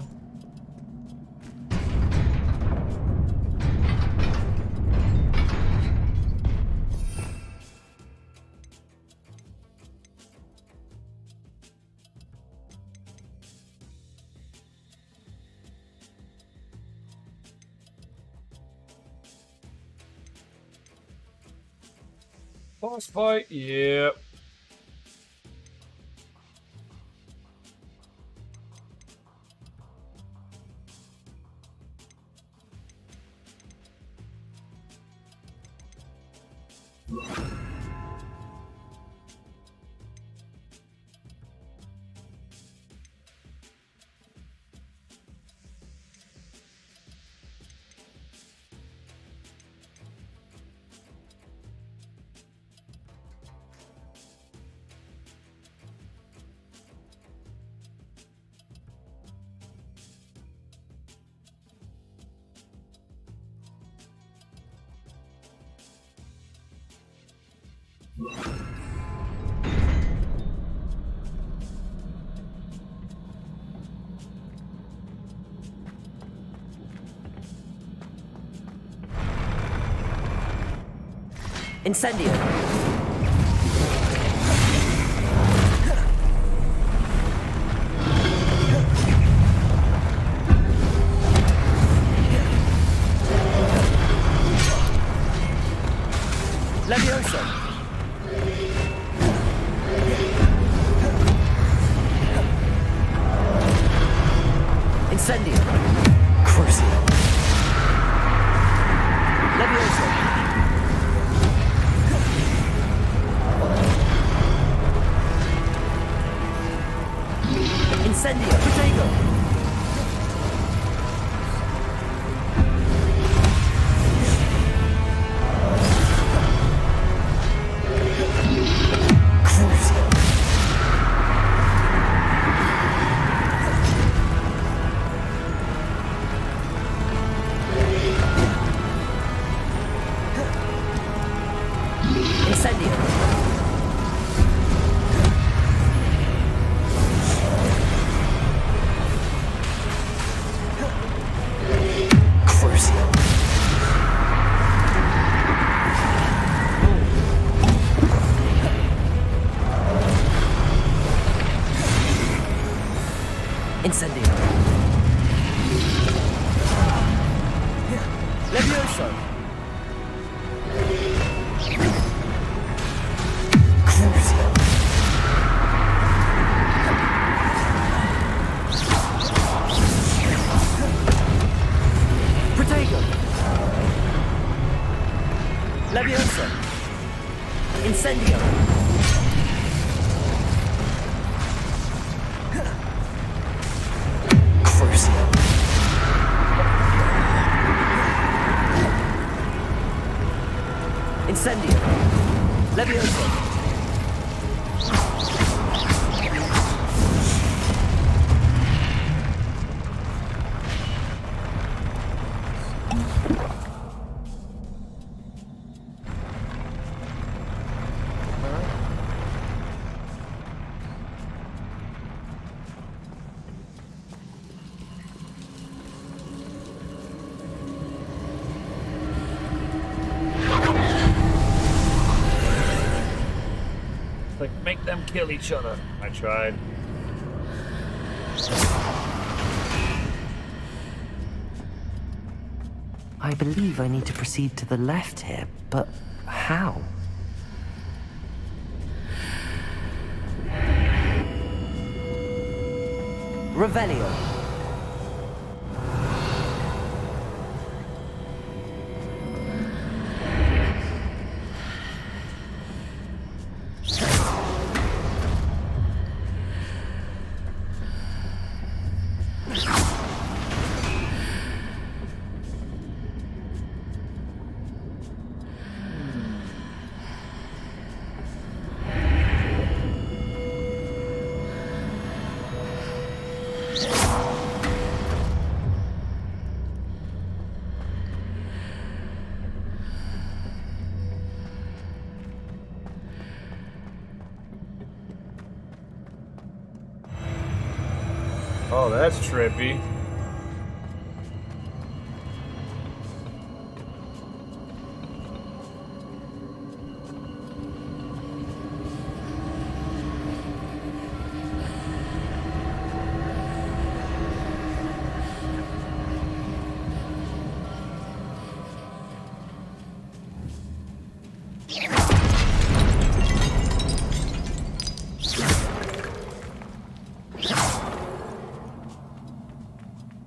Boss fight? Yep. Incendio. Levioso. Incendio. Crucio. Levioso. Incendio. Protego. Crucio. Incendio. Crucio. Incendio. Levioso. Crucio. Protego. Levioso. Incendio. Crucio. Incendio. Levioso. Like, make them kill each other. I tried. I believe I need to proceed to the left here, but how? Revelio. Oh, that's trippy.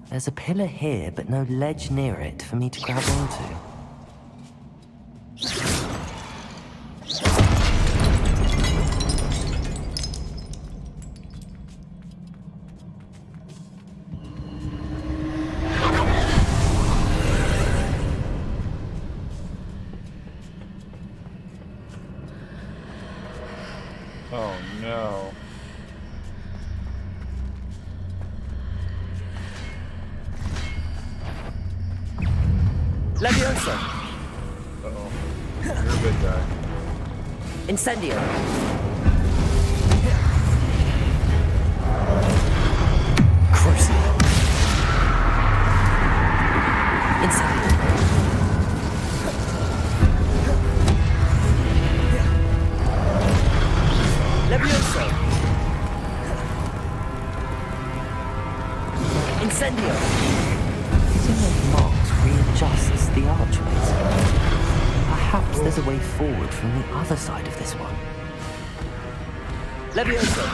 There's a pillar here, but no ledge near it for me to grab onto. Oh no. Leviosa! Uh-oh. You're a good guy. Incendio! Crucio! Incendio! Leviosa! Incendio! Using those marks readjusts the archways. Perhaps there's a way forward from the other side of this one. Leviosa!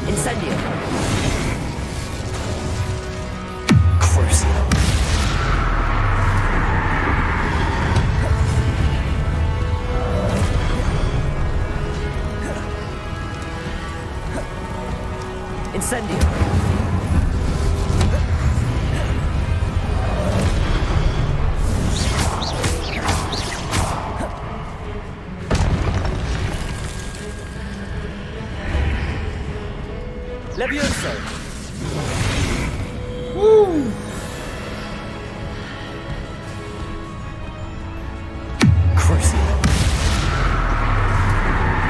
Incendio! Crucio! Incendio! Leviosa! Woo! Crucio!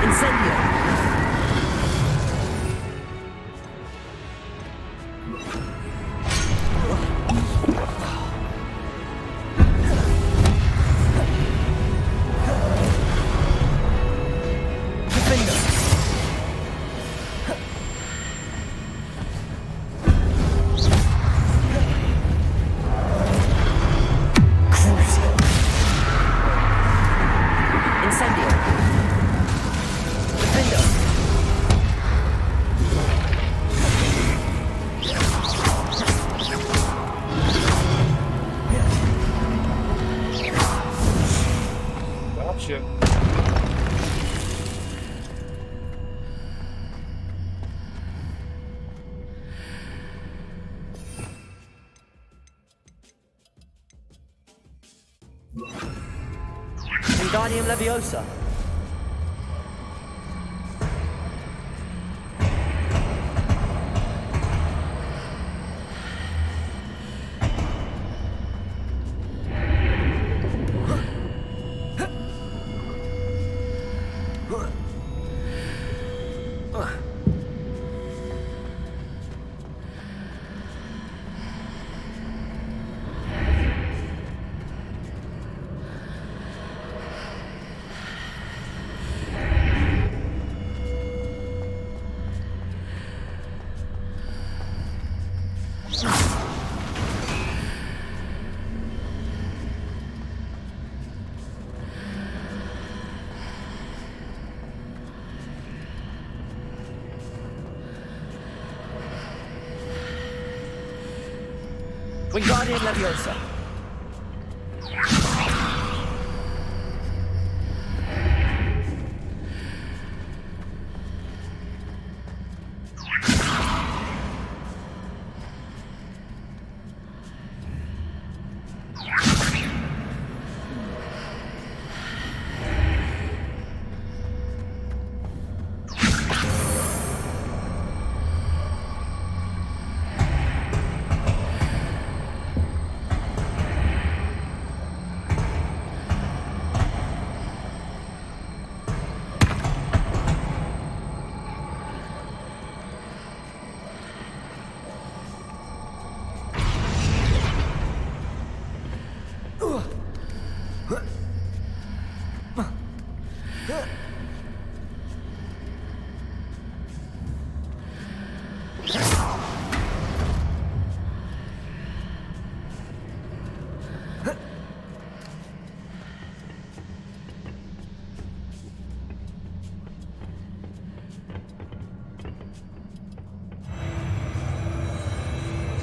Incendio! Gotcha. Wingardium Leviosa! Wingardium Leviosa!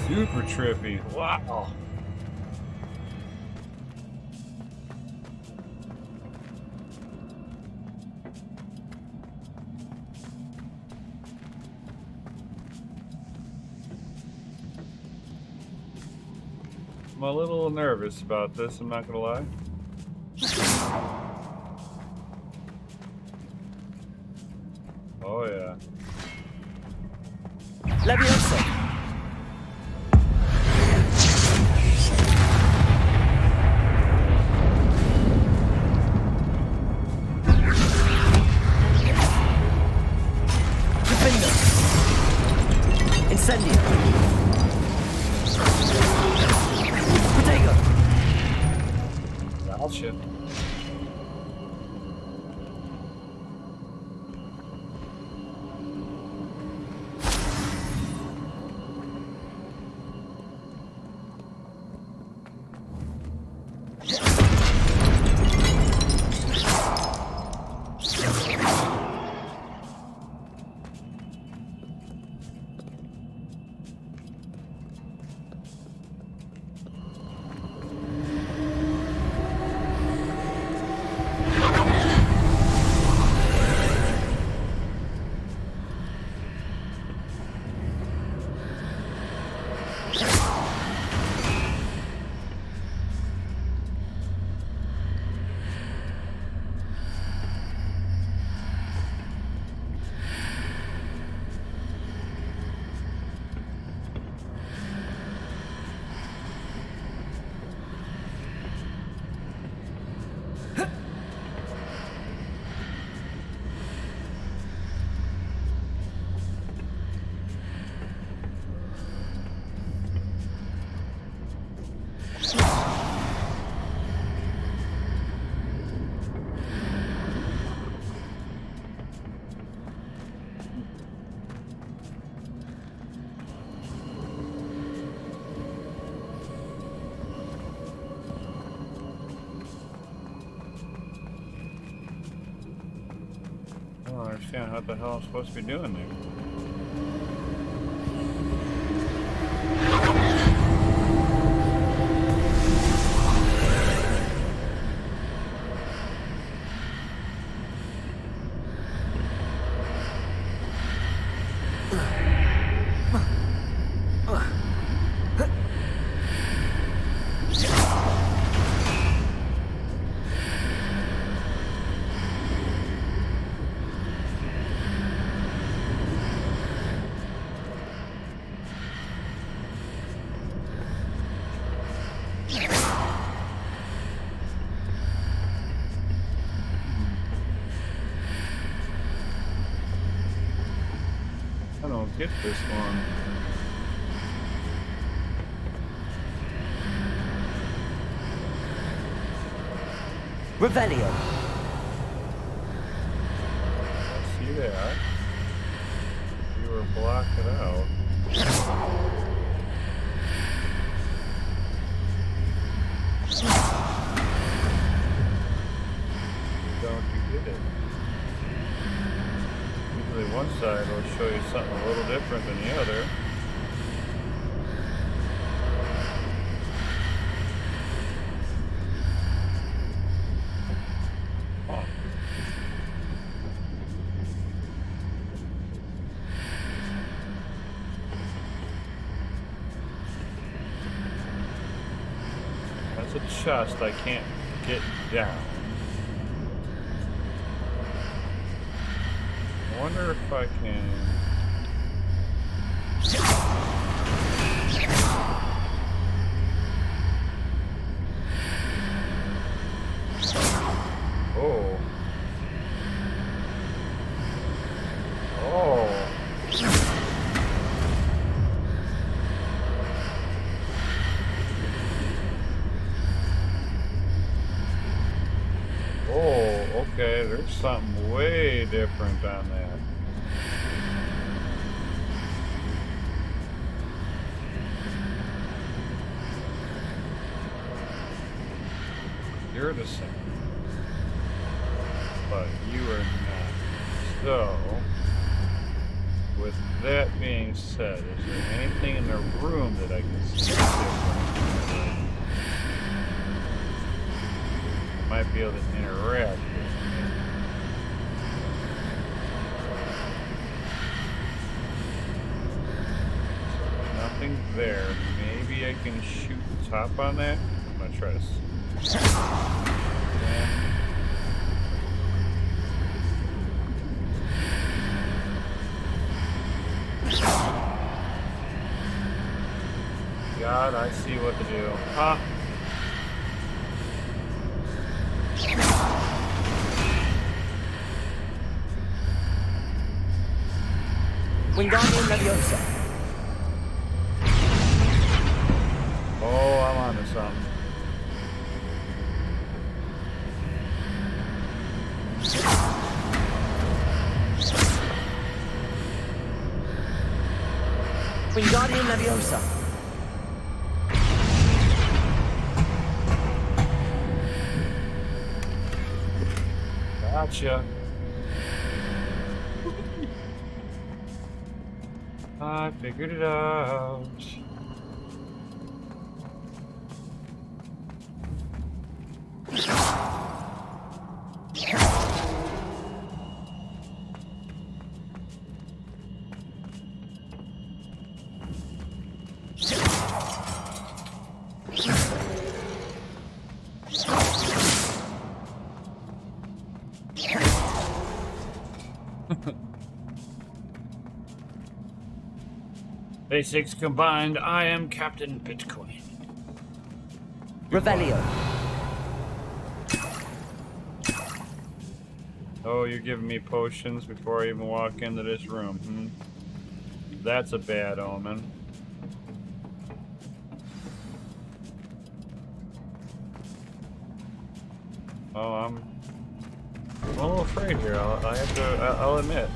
Super trippy. Wow. I'm a little nervous about this, I'm not gonna lie. Oh yeah. Leviosa! Defender! Incendio! Protego! Gotcha. I don't understand what the hell I'm supposed to be doing there. I don't get this one. Revelio. I see that. You were blocking out. Don't you get it? Usually one side will show you something a little different than the other. Oh. That's a chest I can't get down. I wonder if I can... Oh. Oh. Oh, okay, there's something way different on that. You're the same, but you are not. So, with that being said, is there anything in the room that I can see different? I might be able to interact with me. Nothing there. Maybe I can shoot the top on that? I'm gonna try this. God, I see what to do. Huh? Wingardium Leviosa. Oh, I'm onto something. Wingardium Leviosa. Gotcha. I figured it out. Basics combined, I am Captain Bitcoin. Revelio. Oh, you're giving me potions before I even walk into this room, hmm? That's a bad omen. Oh, I'm a little afraid here, I'll admit.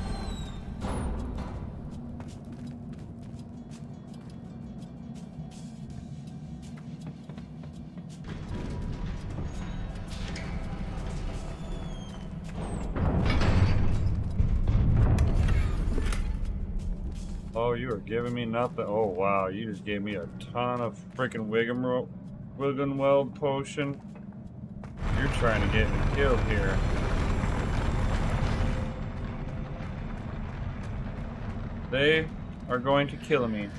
Oh, you are giving me nothing. Oh, wow. You just gave me a ton of freaking Wiggenweld potion. You're trying to get me killed here. They are going to kill me.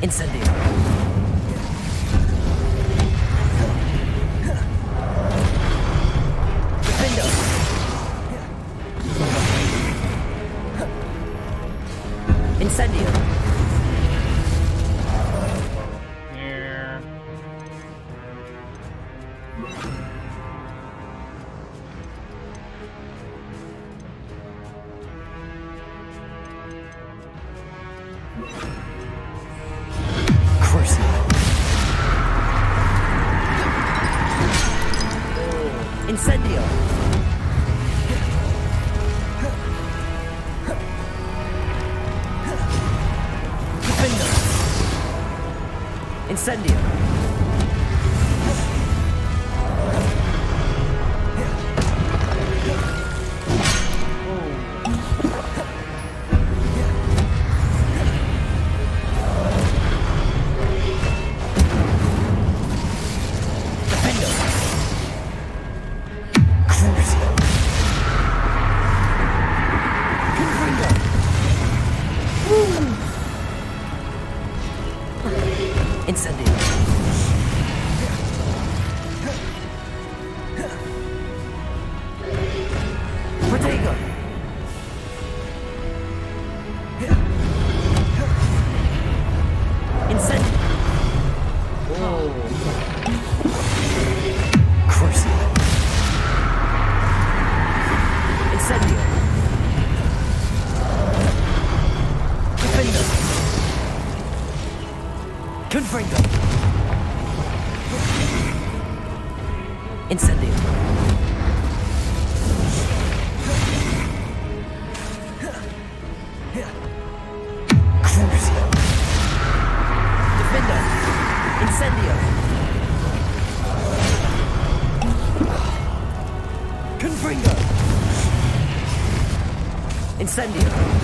Incendio. Incendio. Here. Crucio. Incendio. Incendio. Defendo. Crucio. Confringo. Incendio. Protego. Incendio. Crucio. Incendio. Defendo. Confringo. Incendio. Incendio.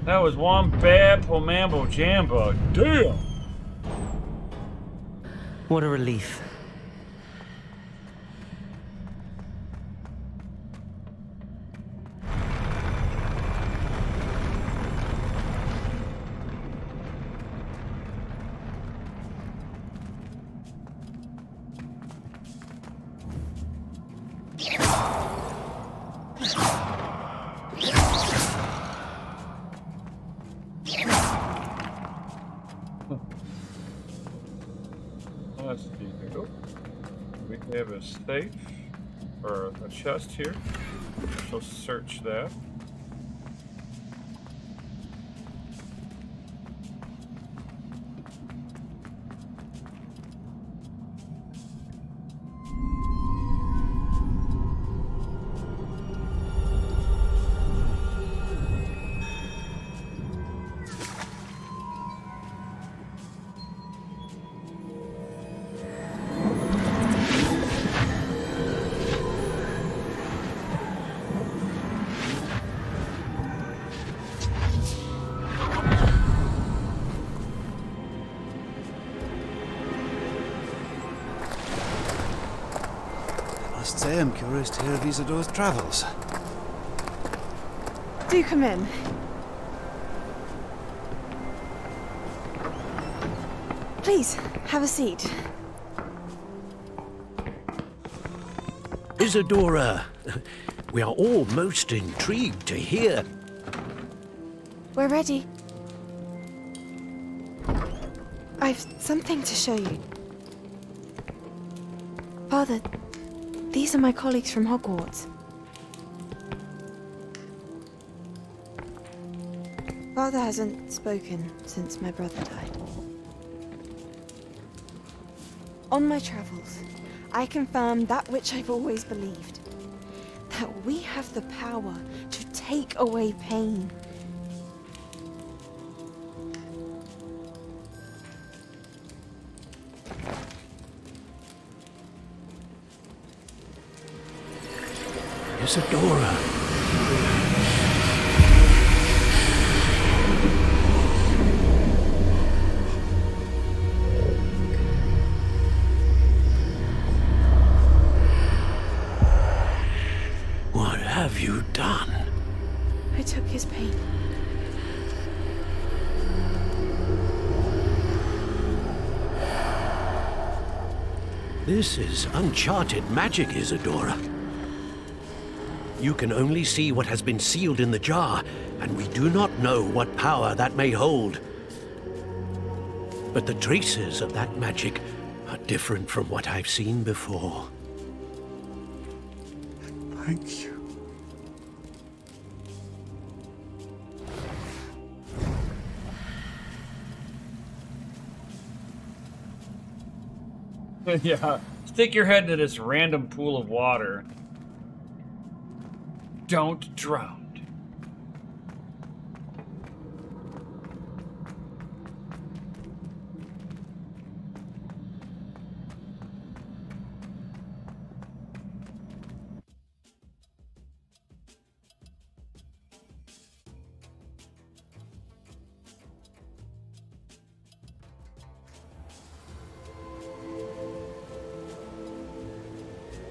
That was one bad mambo jambo. Damn. What a relief. Let's see here. We have a safe or a chest here. So search that. Must say I'm curious to hear of Isadora's travels. Do come in. Please, have a seat. Isadora, we are all most intrigued to hear. We're ready. I've something to show you. Father, these are my colleagues from Hogwarts. Father hasn't spoken since my brother died. On my travels, I confirmed that which I've always believed. That we have the power to take away pain. Isadora. What have you done? I took his pain. This is uncharted magic, Isadora. You can only see what has been sealed in the jar, and we do not know what power that may hold. But the traces of that magic are different from what I've seen before. Thank you. Yeah, stick your head into this random pool of water. Don't drown.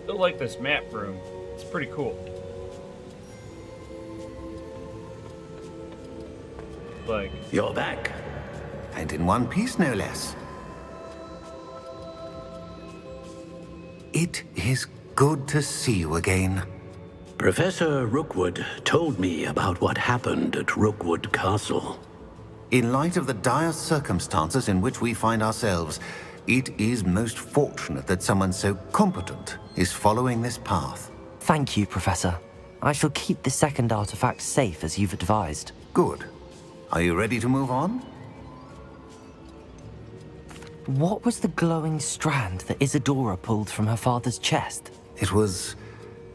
Still like this map room. It's pretty cool. Like, you're back. And in one piece, no less. It is good to see you again. Professor Rookwood told me about what happened at Rookwood Castle. In light of the dire circumstances in which we find ourselves, it is most fortunate that someone so competent is following this path. Thank you, Professor. I shall keep the second artifact safe as you've advised. Good. Are you ready to move on? What was the glowing strand that Isadora pulled from her father's chest? It was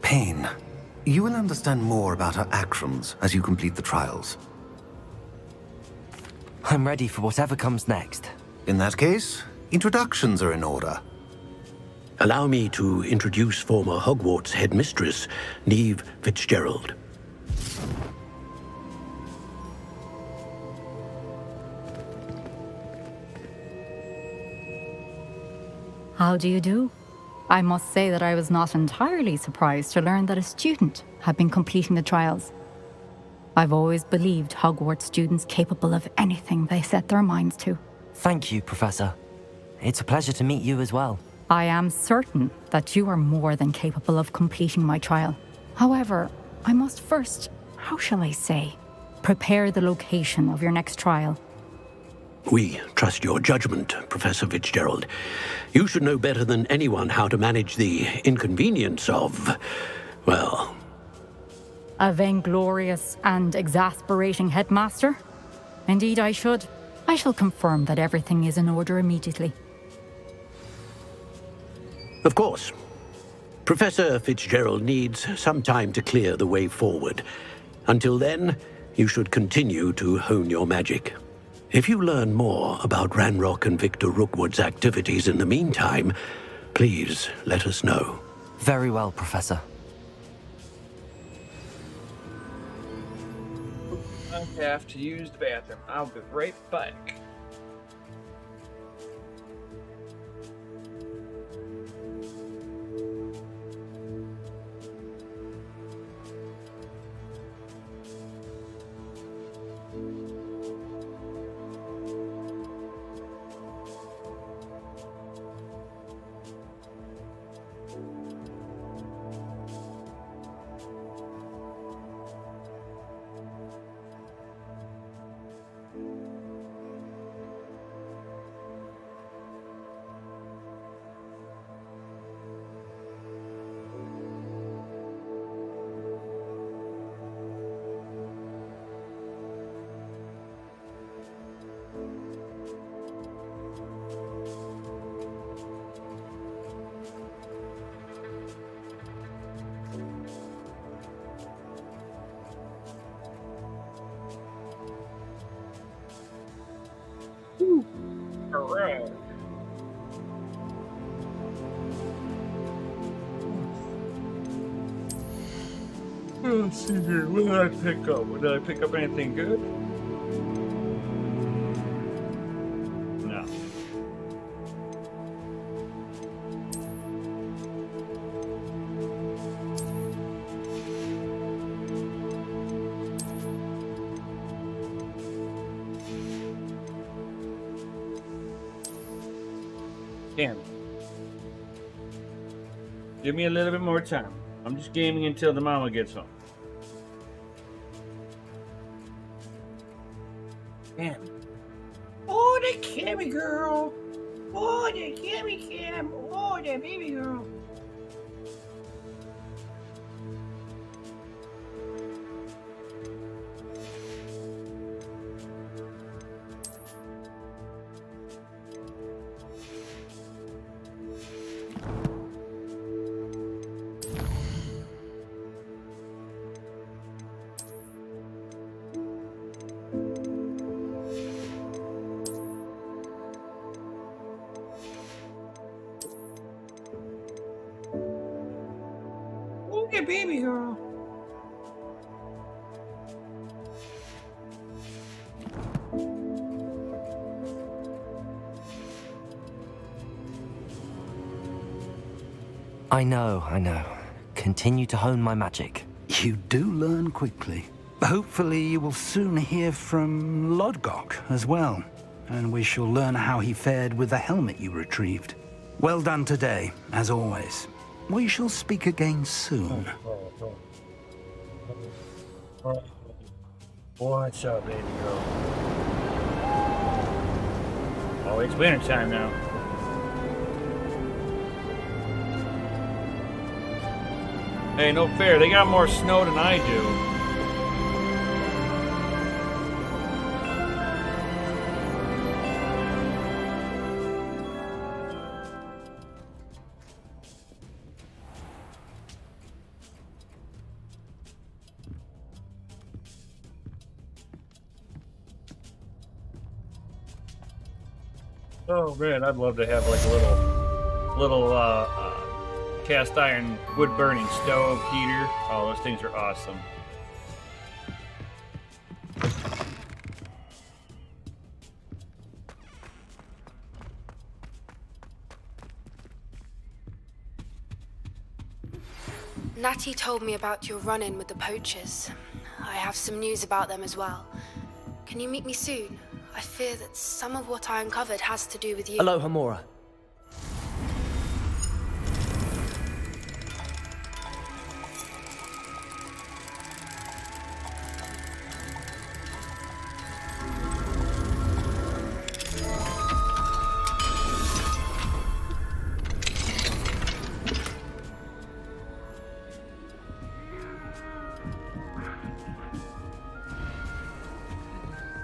pain. You will understand more about her actions as you complete the trials. I'm ready for whatever comes next. In that case, introductions are in order. Allow me to introduce former Hogwarts headmistress, Neve Fitzgerald. How do you do? I must say that I was not entirely surprised to learn that a student had been completing the trials. I've always believed Hogwarts students capable of anything they set their minds to. Thank you, Professor. It's a pleasure to meet you as well. I am certain that you are more than capable of completing my trial. However, I must first, how shall I say, prepare the location of your next trial. We trust your judgment, Professor Fitzgerald. You should know better than anyone how to manage the inconvenience of, well... A vainglorious and exasperating headmaster? Indeed I should. I shall confirm that everything is in order immediately. Of course. Professor Fitzgerald needs some time to clear the way forward. Until then, you should continue to hone your magic. If you learn more about Ranrock and Victor Rookwood's activities in the meantime, please let us know. Very well, Professor. I have to use the bathroom. I'll be right back. right. Let's see here. What did I pick up? Did I pick up anything good? No. Damn. Give me a little bit more time. I'm just gaming until the mama gets home. Damn. Oh, the Cammy girl. Oh, the Cammy Cam. Oh, the baby girl. Oh, the baby girl. I know. Continue to hone my magic. You do learn quickly. Hopefully you will soon hear from Lodgok as well, and we shall learn how he fared with the helmet you retrieved. Well done today, as always. We shall speak again soon. What's up, baby girl? Oh, it's winter time now. Hey, no fair. They got more snow than I do. Oh man, I'd love to have like a little cast iron wood burning stove heater. Oh, those things are awesome. Natty told me about your run-in with the poachers. I have some news about them as well. Can you meet me soon? I fear that some of what I uncovered has to do with you. Aloha, Mora.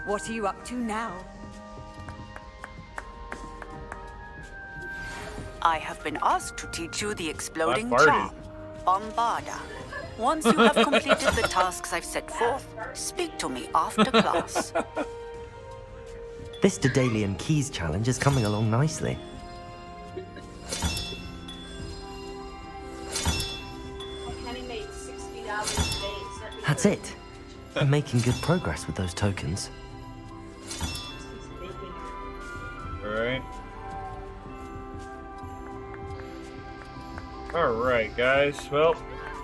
What are you up to now? I have been asked to teach you the exploding I farted. charm, Bombarda. Once you have completed the tasks I've set forth, speak to me after class. This Daedalian Keys challenge is coming along nicely. That's it. I'm making good progress with those tokens. Alright. Alright, guys. Well,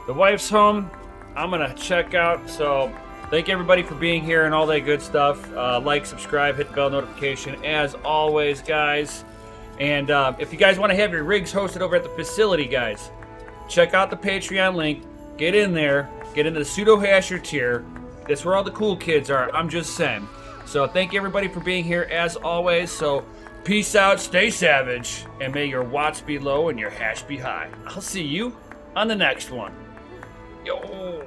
the wife's home. I'm gonna check out, so thank everybody for being here and all that good stuff. Like, subscribe, hit the bell notification, as always, guys. And if you guys want to have your rigs hosted over at the facility, guys, check out the Patreon link. Get in there. Get into the pseudo-hasher tier. That's where all the cool kids are. I'm just saying. So thank you everybody for being here as always. So peace out, stay savage, and may your watts be low and your hash be high. I'll see you on the next one. Yo.